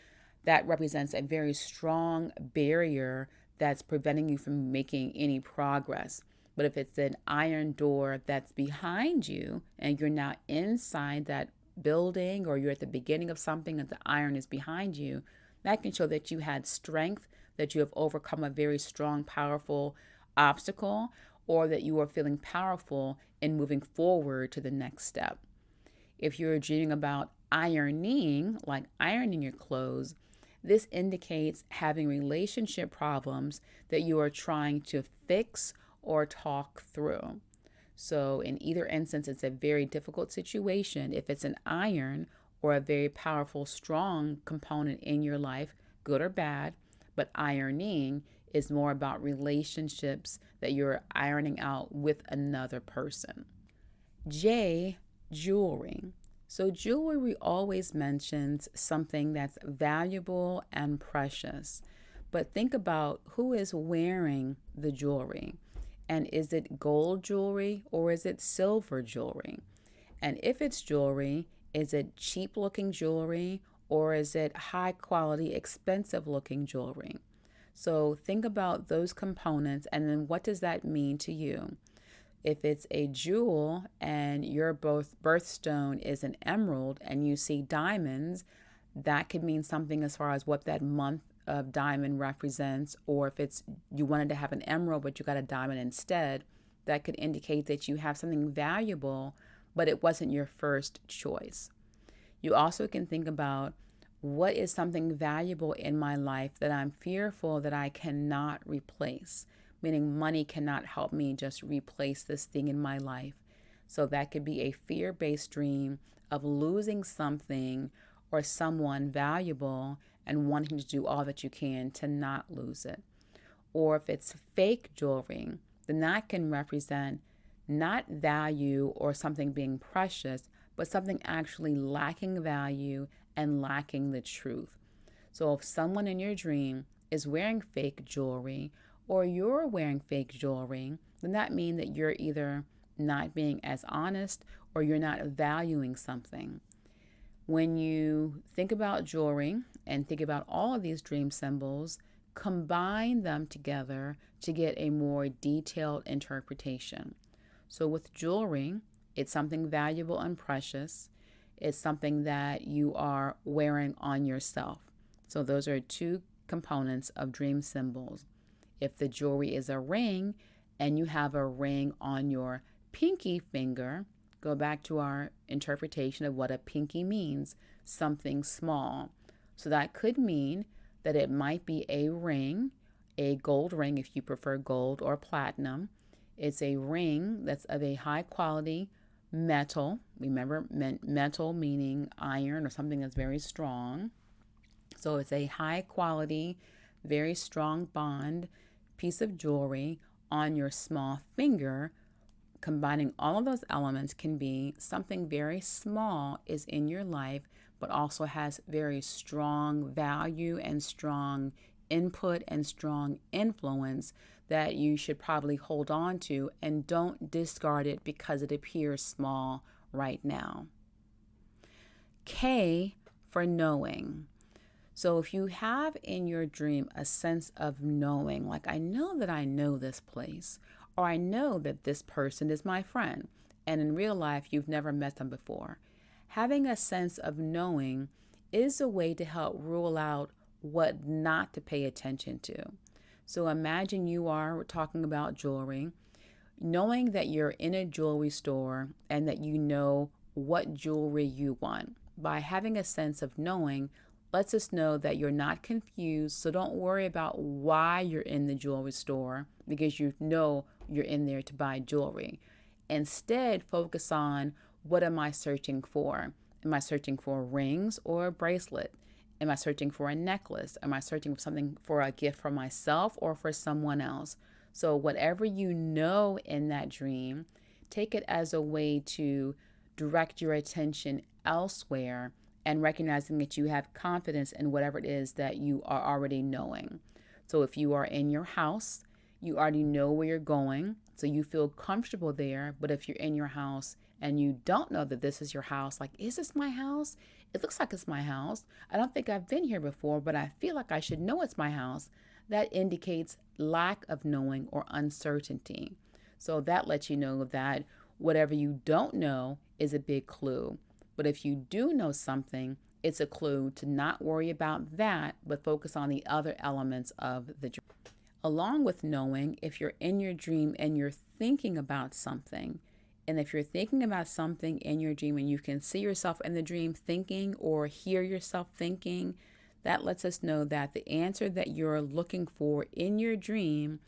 that represents a very strong barrier that's preventing you from making any progress. But if it's an iron door that's behind you and you're now inside that building, or you're at the beginning of something and the iron is behind you, that can show that you had strength, that you have overcome a very strong, powerful obstacle, or that you are feeling powerful in moving forward to the next step. If you're dreaming about ironing, like ironing your clothes, this indicates having relationship problems that you are trying to fix or talk through. So in either instance, it's a very difficult situation. If it's an iron or a very powerful, strong component in your life, good or bad, but ironing is more about relationships that you're ironing out with another person. J, jewelry. So jewelry always mentions something that's valuable and precious. But think about who is wearing the jewelry. And is it gold jewelry or is it silver jewelry? And if it's jewelry, is it cheap looking jewelry or is it high quality, expensive looking jewelry? So think about those components, and then what does that mean to you? If it's a jewel and your birthstone is an emerald and you see diamonds, that could mean something as far as what that month of diamond represents, or if it's you wanted to have an emerald but you got a diamond instead, that could indicate that you have something valuable, but it wasn't your first choice. You also can think about, what is something valuable in my life that I'm fearful that I cannot replace? Meaning money cannot help me just replace this thing in my life. So that could be a fear-based dream of losing something or someone valuable and wanting to do all that you can to not lose it. Or if it's fake jewelry, then that can represent not value or something being precious, but something actually lacking value and lacking the truth. So if someone in your dream is wearing fake jewelry, or you're wearing fake jewelry, then that means that you're either not being as honest or you're not valuing something. When you think about jewelry and think about all of these dream symbols, combine them together to get a more detailed interpretation. So with jewelry, it's something valuable and precious. It's something that you are wearing on yourself. So those are two components of dream symbols. If the jewelry is a ring and you have a ring on your pinky finger, go back to our interpretation of what a pinky means, something small. So that could mean that it might be a ring, a gold ring if you prefer gold or platinum. It's a ring that's of a high quality metal. Remember, metal meaning iron or something that's very strong. So it's a high quality, very strong bond piece of jewelry on your small finger. Combining all of those elements can be something very small is in your life, but also has very strong value and strong input and strong influence that you should probably hold on to, and don't discard it because it appears small right now. K for knowing. So if you have in your dream a sense of knowing, like I know that I know this place, or I know that this person is my friend, and in real life you've never met them before. Having a sense of knowing is a way to help rule out what not to pay attention to. So imagine you are talking about jewelry, knowing that you're in a jewelry store and that you know what jewelry you want. By having a sense of knowing, lets us know that you're not confused. So don't worry about why you're in the jewelry store, because you know you're in there to buy jewelry. Instead, focus on, what am I searching for? Am I searching for rings or a bracelet? Am I searching for a necklace? Am I searching for something for a gift for myself or for someone else? So whatever you know in that dream, take it as a way to direct your attention elsewhere, and recognizing that you have confidence in whatever it is that you are already knowing. So if you are in your house, you already know where you're going, so you feel comfortable there. But if you're in your house and you don't know that this is your house, like, is this my house? It looks like it's my house. I don't think I've been here before, but I feel like I should know it's my house. That indicates lack of knowing or uncertainty. So that lets you know that whatever you don't know is a big clue. But if you do know something, it's a clue to not worry about that, but focus on the other elements of the dream. Along with knowing, if you're in your dream and you're thinking about something, and if you're thinking about something in your dream and you can see yourself in the dream thinking or hear yourself thinking, that lets us know that the answer that you're looking for in your dream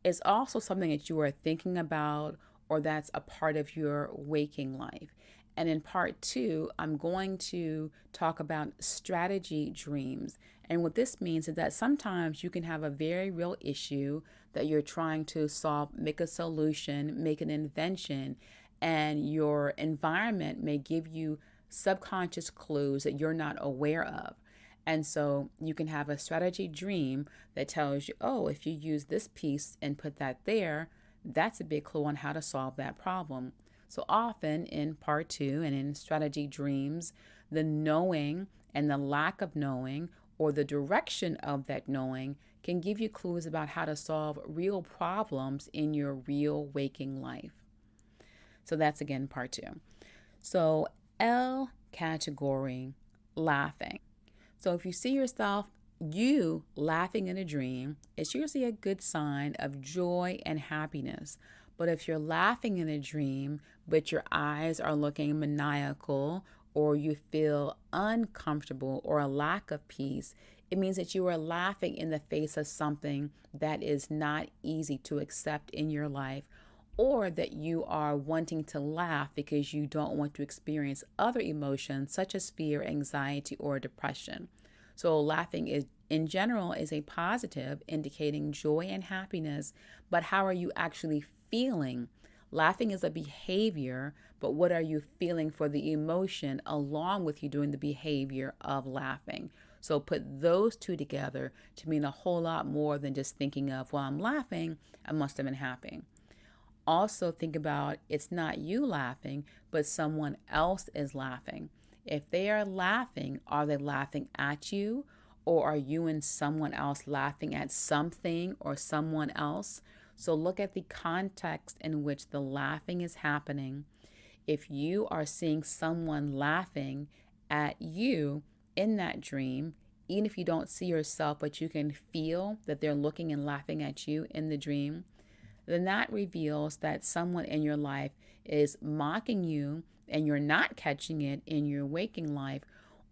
is also something that you are thinking about, or that's a part of your waking life. And in part 2, I'm going to talk about strategy dreams. And what this means is that sometimes you can have a very real issue that you're trying to solve, make a solution, make an invention, and your environment may give you subconscious clues that you're not aware of. And so you can have a strategy dream that tells you, oh, if you use this piece and put that there, that's a big clue on how to solve that problem. So often in part 2 and in strategy dreams, the knowing and the lack of knowing, or the direction of that knowing, can give you clues about how to solve real problems in your real waking life. So that's again part 2. So L category, laughing. So if you see yourself You laughing in a dream is usually a good sign of joy and happiness. But if you're laughing in a dream, but your eyes are looking maniacal, or you feel uncomfortable or a lack of peace, it means that you are laughing in the face of something that is not easy to accept in your life, or that you are wanting to laugh because you don't want to experience other emotions such as fear, anxiety, or depression. So laughing is in general is a positive, indicating joy and happiness, but how are you actually feeling? Laughing is a behavior, but what are you feeling for the emotion along with you doing the behavior of laughing? So put those two together to mean a whole lot more than just thinking of, well, I'm laughing, I must have been happy. Also think about it's not you laughing, but someone else is laughing. If they are laughing, are they laughing at you? Or are you and someone else laughing at something or someone else? So look at the context in which the laughing is happening. If you are seeing someone laughing at you in that dream, even if you don't see yourself, but you can feel that they're looking and laughing at you in the dream, then that reveals that someone in your life is mocking you and you're not catching it in your waking life,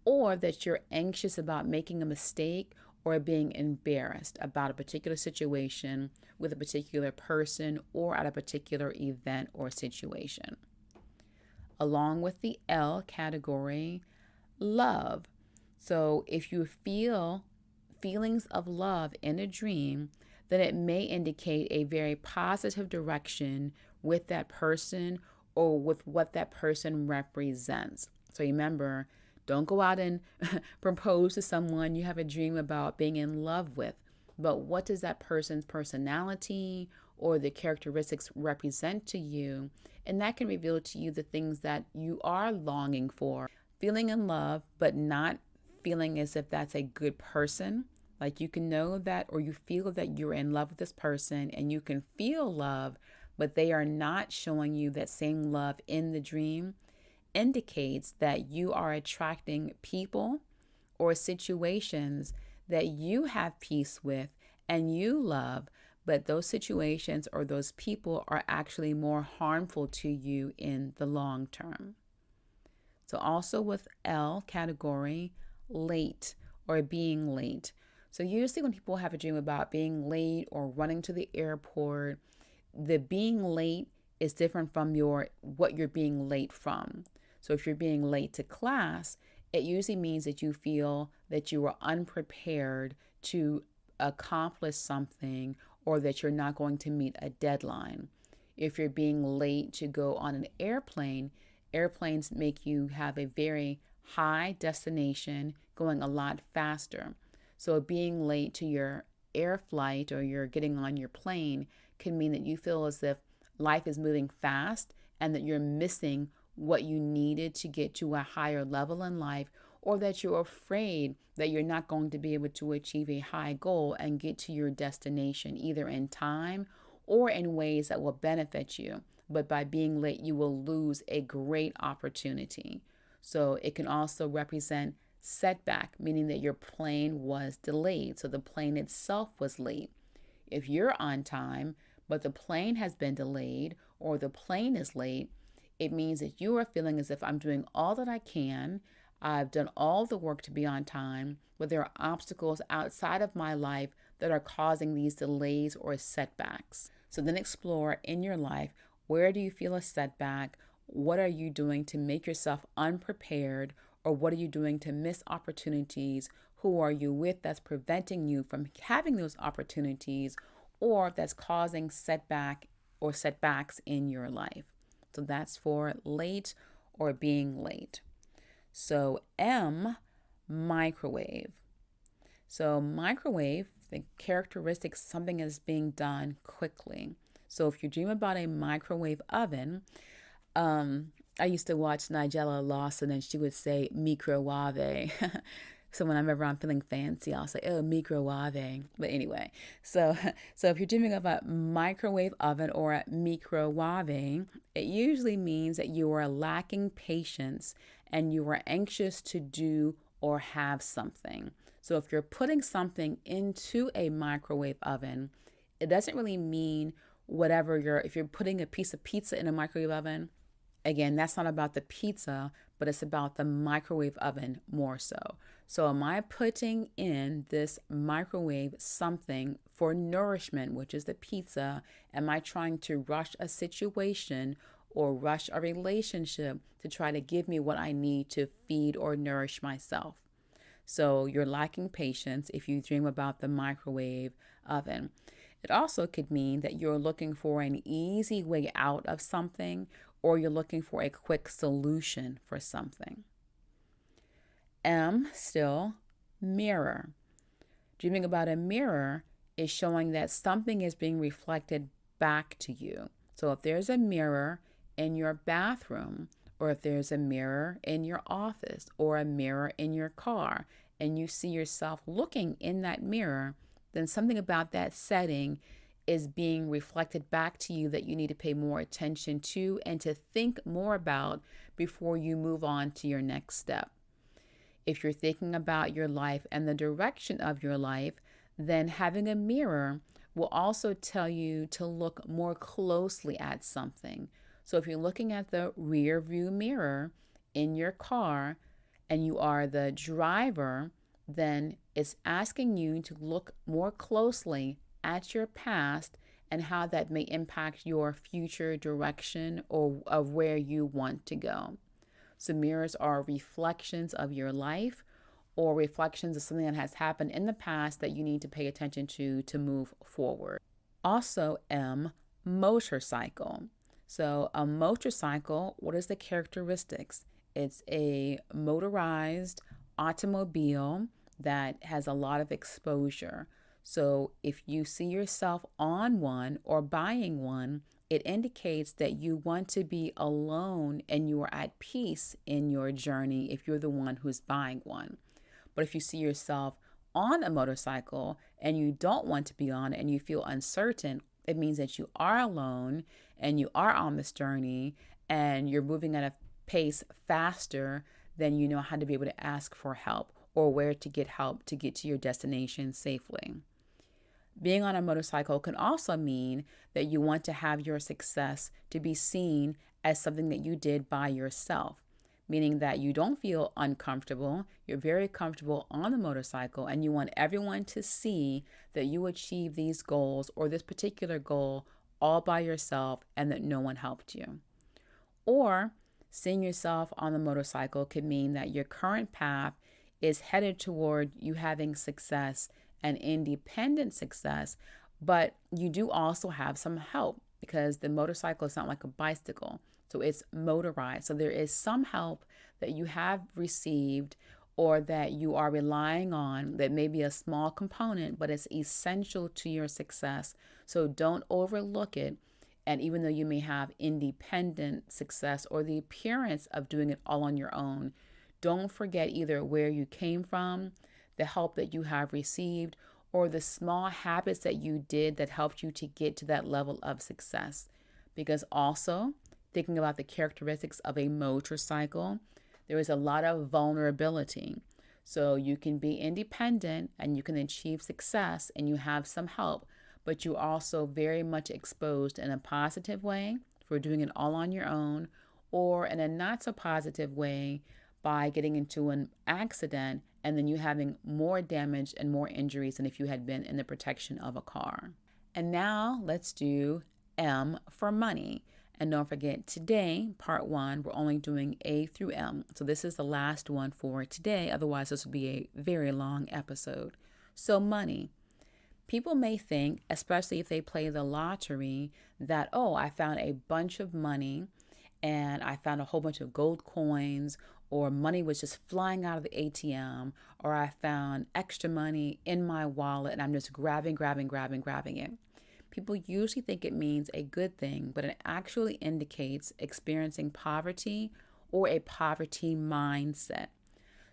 or that you're anxious about making a mistake or being embarrassed about a particular situation with a particular person or at a particular event or situation. Along with the L category, love. So if you feel feelings of love in a dream, then it may indicate a very positive direction with that person or with what that person represents. So remember, don't go out and propose to someone you have a dream about being in love with. But what does that person's personality or the characteristics represent to you? And that can reveal to you the things that you are longing for. Feeling in love, but not feeling as if that's a good person. Like you can know that, or you feel that you're in love with this person and you can feel love, but they are not showing you that same love in the dream, indicates that you are attracting people or situations that you have peace with and you love, but those situations or those people are actually more harmful to you in the long term. So also with L category, late or being late. So usually when people have a dream about being late or running to the airport, the being late is different from what you're being late from. So if you're being late to class, it usually means that you feel that you are unprepared to accomplish something or that you're not going to meet a deadline. If you're being late to go on an airplane, airplanes make you have a very high destination going a lot faster. So being late to your air flight or you're getting on your plane can mean that you feel as if life is moving fast and that you're missing what you needed to get to a higher level in life, or that you're afraid that you're not going to be able to achieve a high goal and get to your destination either in time or in ways that will benefit you. But by being late, you will lose a great opportunity. So it can also represent setback, meaning that your plane was delayed. So the plane itself was late. If you're on time, but the plane has been delayed or the plane is late, it means that you are feeling as if I'm doing all that I can. I've done all the work to be on time, but there are obstacles outside of my life that are causing these delays or setbacks. So then explore in your life, where do you feel a setback? What are you doing to make yourself unprepared? Or what are you doing to miss opportunities? Who are you with that's preventing you from having those opportunities or that's causing setback or setbacks in your life? So that's for late or being late. So M, microwave. So microwave, the characteristics, something is being done quickly. So if you dream about a microwave oven, I used to watch Nigella Lawson and she would say microwave. So whenever I'm feeling fancy, I'll say, oh, microwave. But anyway, so if you're dreaming of a microwave oven or a microwave, it usually means that you are lacking patience and you are anxious to do or have something. So if you're putting something into a microwave oven, it doesn't really mean if you're putting a piece of pizza in a microwave oven, again, that's not about the pizza, but it's about the microwave oven more so. So, am I putting in this microwave something for nourishment, which is the pizza? Am I trying to rush a situation or rush a relationship to try to give me what I need to feed or nourish myself? So, you're lacking patience if you dream about the microwave oven. It also could mean that you're looking for an easy way out of something, or you're looking for a quick solution for something. M, still, mirror. Dreaming about a mirror is showing that something is being reflected back to you. So if there's a mirror in your bathroom, or if there's a mirror in your office, or a mirror in your car, and you see yourself looking in that mirror, then something about that setting is being reflected back to you that you need to pay more attention to and to think more about before you move on to your next step. If you're thinking about your life and the direction of your life, then having a mirror will also tell you to look more closely at something. So if you're looking at the rear view mirror in your car and you are the driver, then it's asking you to look more closely at your past and how that may impact your future direction or of where you want to go. So mirrors are reflections of your life or reflections of something that has happened in the past that you need to pay attention to move forward. Also, M, motorcycle. So a motorcycle, what is the characteristics? It's a motorized automobile that has a lot of exposure. So if you see yourself on one or buying one, it indicates that you want to be alone and you are at peace in your journey if you're the one who's buying one. But if you see yourself on a motorcycle and you don't want to be on it and you feel uncertain, it means that you are alone and you are on this journey and you're moving at a pace faster than you know how to be able to ask for help or where to get help to get to your destination safely. Being on a motorcycle can also mean that you want to have your success to be seen as something that you did by yourself, meaning that you don't feel uncomfortable. You're very comfortable on the motorcycle and you want everyone to see that you achieve these goals or this particular goal all by yourself and that no one helped you. Or seeing yourself on the motorcycle could mean that your current path is headed toward you having success and independent success, but you do also have some help because the motorcycle is not like a bicycle. So it's motorized. So there is some help that you have received or that you are relying on that may be a small component, but it's essential to your success. So don't overlook it. And even though you may have independent success or the appearance of doing it all on your own, don't forget either where you came from, the help that you have received, or the small habits that you did that helped you to get to that level of success. Because also, thinking about the characteristics of a motorcycle, there is a lot of vulnerability. So you can be independent and you can achieve success and you have some help, but you're also very much exposed in a positive way for doing it all on your own, or in a not so positive way by getting into an accident and then you having more damage and more injuries than if you had been in the protection of a car. And now let's do M for money. And don't forget, today, part 1, we're only doing A through M. So this is the last one for today. Otherwise, this will be a very long episode. So money. People may think, especially if they play the lottery, that, oh, I found a bunch of money and I found a whole bunch of gold coins, or money was just flying out of the ATM, or I found extra money in my wallet and I'm just grabbing it. People usually think it means a good thing, but it actually indicates experiencing poverty or a poverty mindset.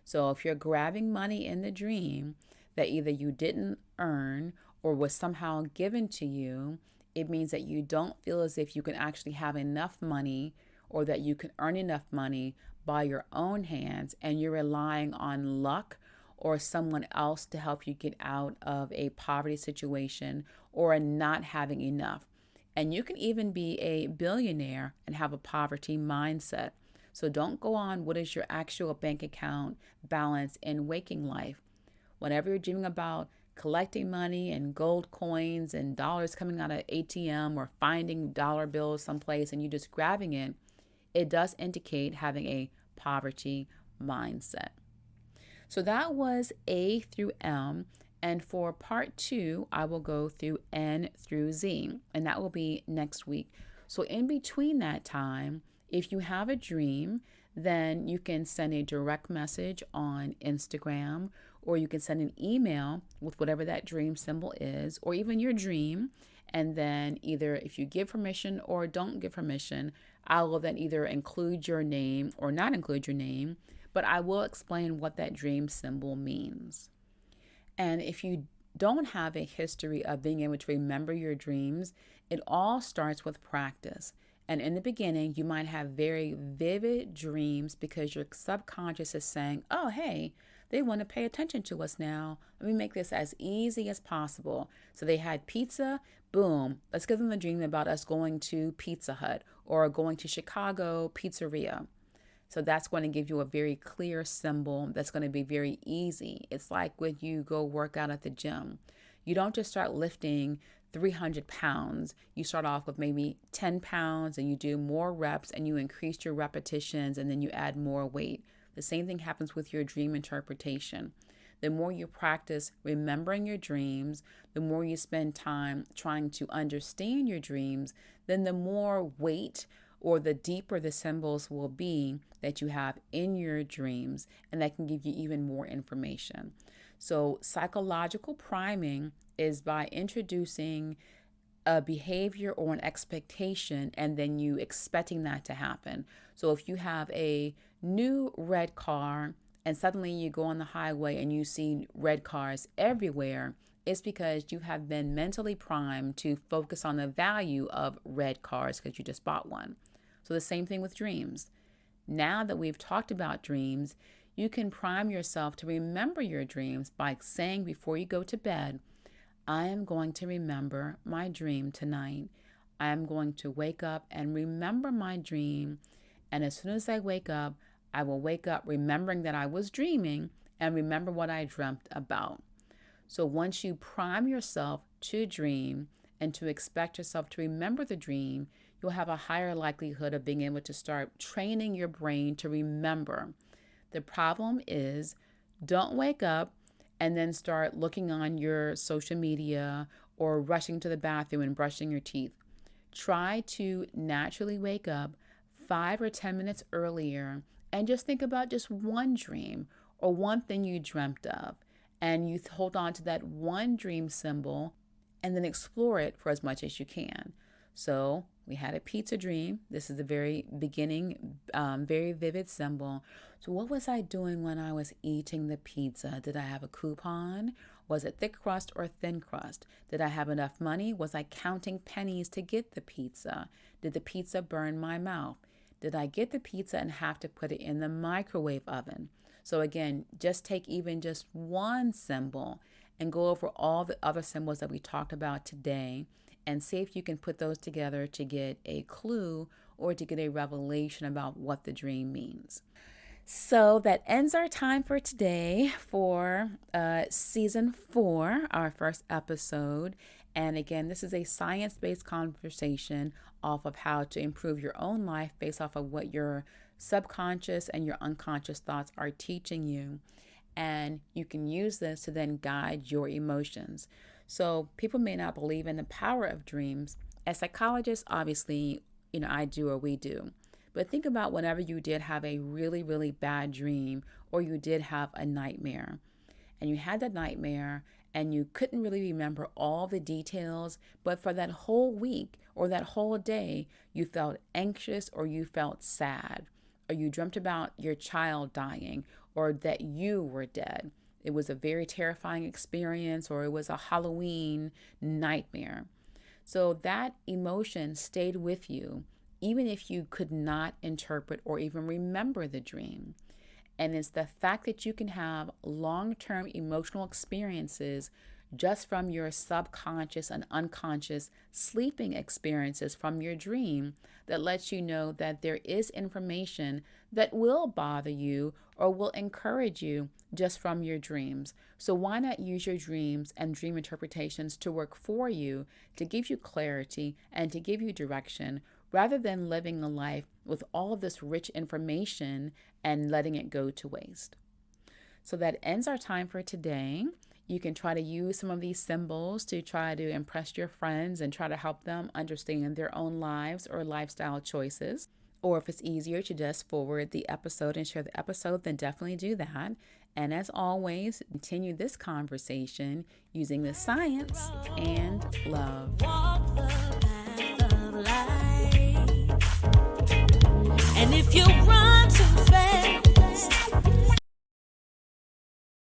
So if you're grabbing money in the dream that either you didn't earn or was somehow given to you, it means that you don't feel as if you can actually have enough money or that you can earn enough money by your own hands and you're relying on luck or someone else to help you get out of a poverty situation or a not having enough. And you can even be a billionaire and have a poverty mindset. So don't go on what is your actual bank account balance in waking life. Whenever you're dreaming about collecting money and gold coins and dollars coming out of ATM or finding dollar bills someplace and you just grabbing it, it does indicate having a poverty mindset. So that was A through M. And for part 2, I will go through N through Z, and that will be next week. So in between that time, if you have a dream, then you can send a direct message on Instagram, or you can send an email with whatever that dream symbol is, or even your dream. And then either if you give permission or don't give permission, I will then either include your name or not include your name, but I will explain what that dream symbol means. And if you don't have a history of being able to remember your dreams, it all starts with practice. And in the beginning, you might have very vivid dreams because your subconscious is saying, oh, hey, they want to pay attention to us now. Let me make this as easy as possible. So they had pizza, boom, let's give them a dream about us going to Pizza Hut or going to Chicago Pizzeria. So that's going to give you a very clear symbol that's going to be very easy. It's like when you go work out at the gym. You don't just start lifting 300 pounds. You start off with maybe 10 pounds and you do more reps and you increase your repetitions and then you add more weight. The same thing happens with your dream interpretation. The more you practice remembering your dreams, the more you spend time trying to understand your dreams, then the more weight or the deeper the symbols will be that you have in your dreams, and that can give you even more information. So psychological priming is by introducing a behavior or an expectation and then you expecting that to happen. So if you have a new red car and suddenly you go on the highway and you see red cars everywhere, it's because you have been mentally primed to focus on the value of red cars because you just bought one. So the same thing with dreams. Now that we've talked about dreams, you can prime yourself to remember your dreams by saying before you go to bed, I am going to remember my dream tonight. I am going to wake up and remember my dream. And as soon as I wake up, I will wake up remembering that I was dreaming and remember what I dreamt about. So once you prime yourself to dream and to expect yourself to remember the dream, you'll have a higher likelihood of being able to start training your brain to remember. The problem is, don't wake up and then start looking on your social media or rushing to the bathroom and brushing your teeth. Try to naturally wake up 5 or 10 minutes earlier and just think about just one dream or one thing you dreamt of. And you hold on to that one dream symbol and then explore it for as much as you can. So we had a pizza dream. This is the very beginning, very vivid symbol. So what was I doing when I was eating the pizza? Did I have a coupon? Was it thick crust or thin crust? Did I have enough money? Was I counting pennies to get the pizza? Did the pizza burn my mouth? Did I get the pizza and have to put it in the microwave oven? So again, just take even just one symbol and go over all the other symbols that we talked about today and see if you can put those together to get a clue or to get a revelation about what the dream means. So that ends our time for today for season 4, our first episode. And again, this is a science-based conversation off of how to improve your own life based off of what your subconscious and your unconscious thoughts are teaching you. And you can use this to then guide your emotions. So people may not believe in the power of dreams. As psychologists, obviously, I do or we do. But think about whenever you did have a really, really bad dream or you did have a nightmare and you had that nightmare and you couldn't really remember all the details, but for that whole week or that whole day, you felt anxious or you felt sad or you dreamt about your child dying or that you were dead. It was a very terrifying experience or it was a Halloween nightmare. So that emotion stayed with you, even if you could not interpret or even remember the dream. And it's the fact that you can have long-term emotional experiences just from your subconscious and unconscious sleeping experiences from your dream that lets you know that there is information that will bother you or will encourage you just from your dreams. So why not use your dreams and dream interpretations to work for you, to give you clarity and to give you direction, rather than living a life with all of this rich information and letting it go to waste. So that ends our time for today. You can try to use some of these symbols to try to impress your friends and try to help them understand their own lives or lifestyle choices. Or if it's easier to just forward the episode and share the episode, then definitely do that. And as always, continue this conversation using the science and love.
Walk the path of life. And if you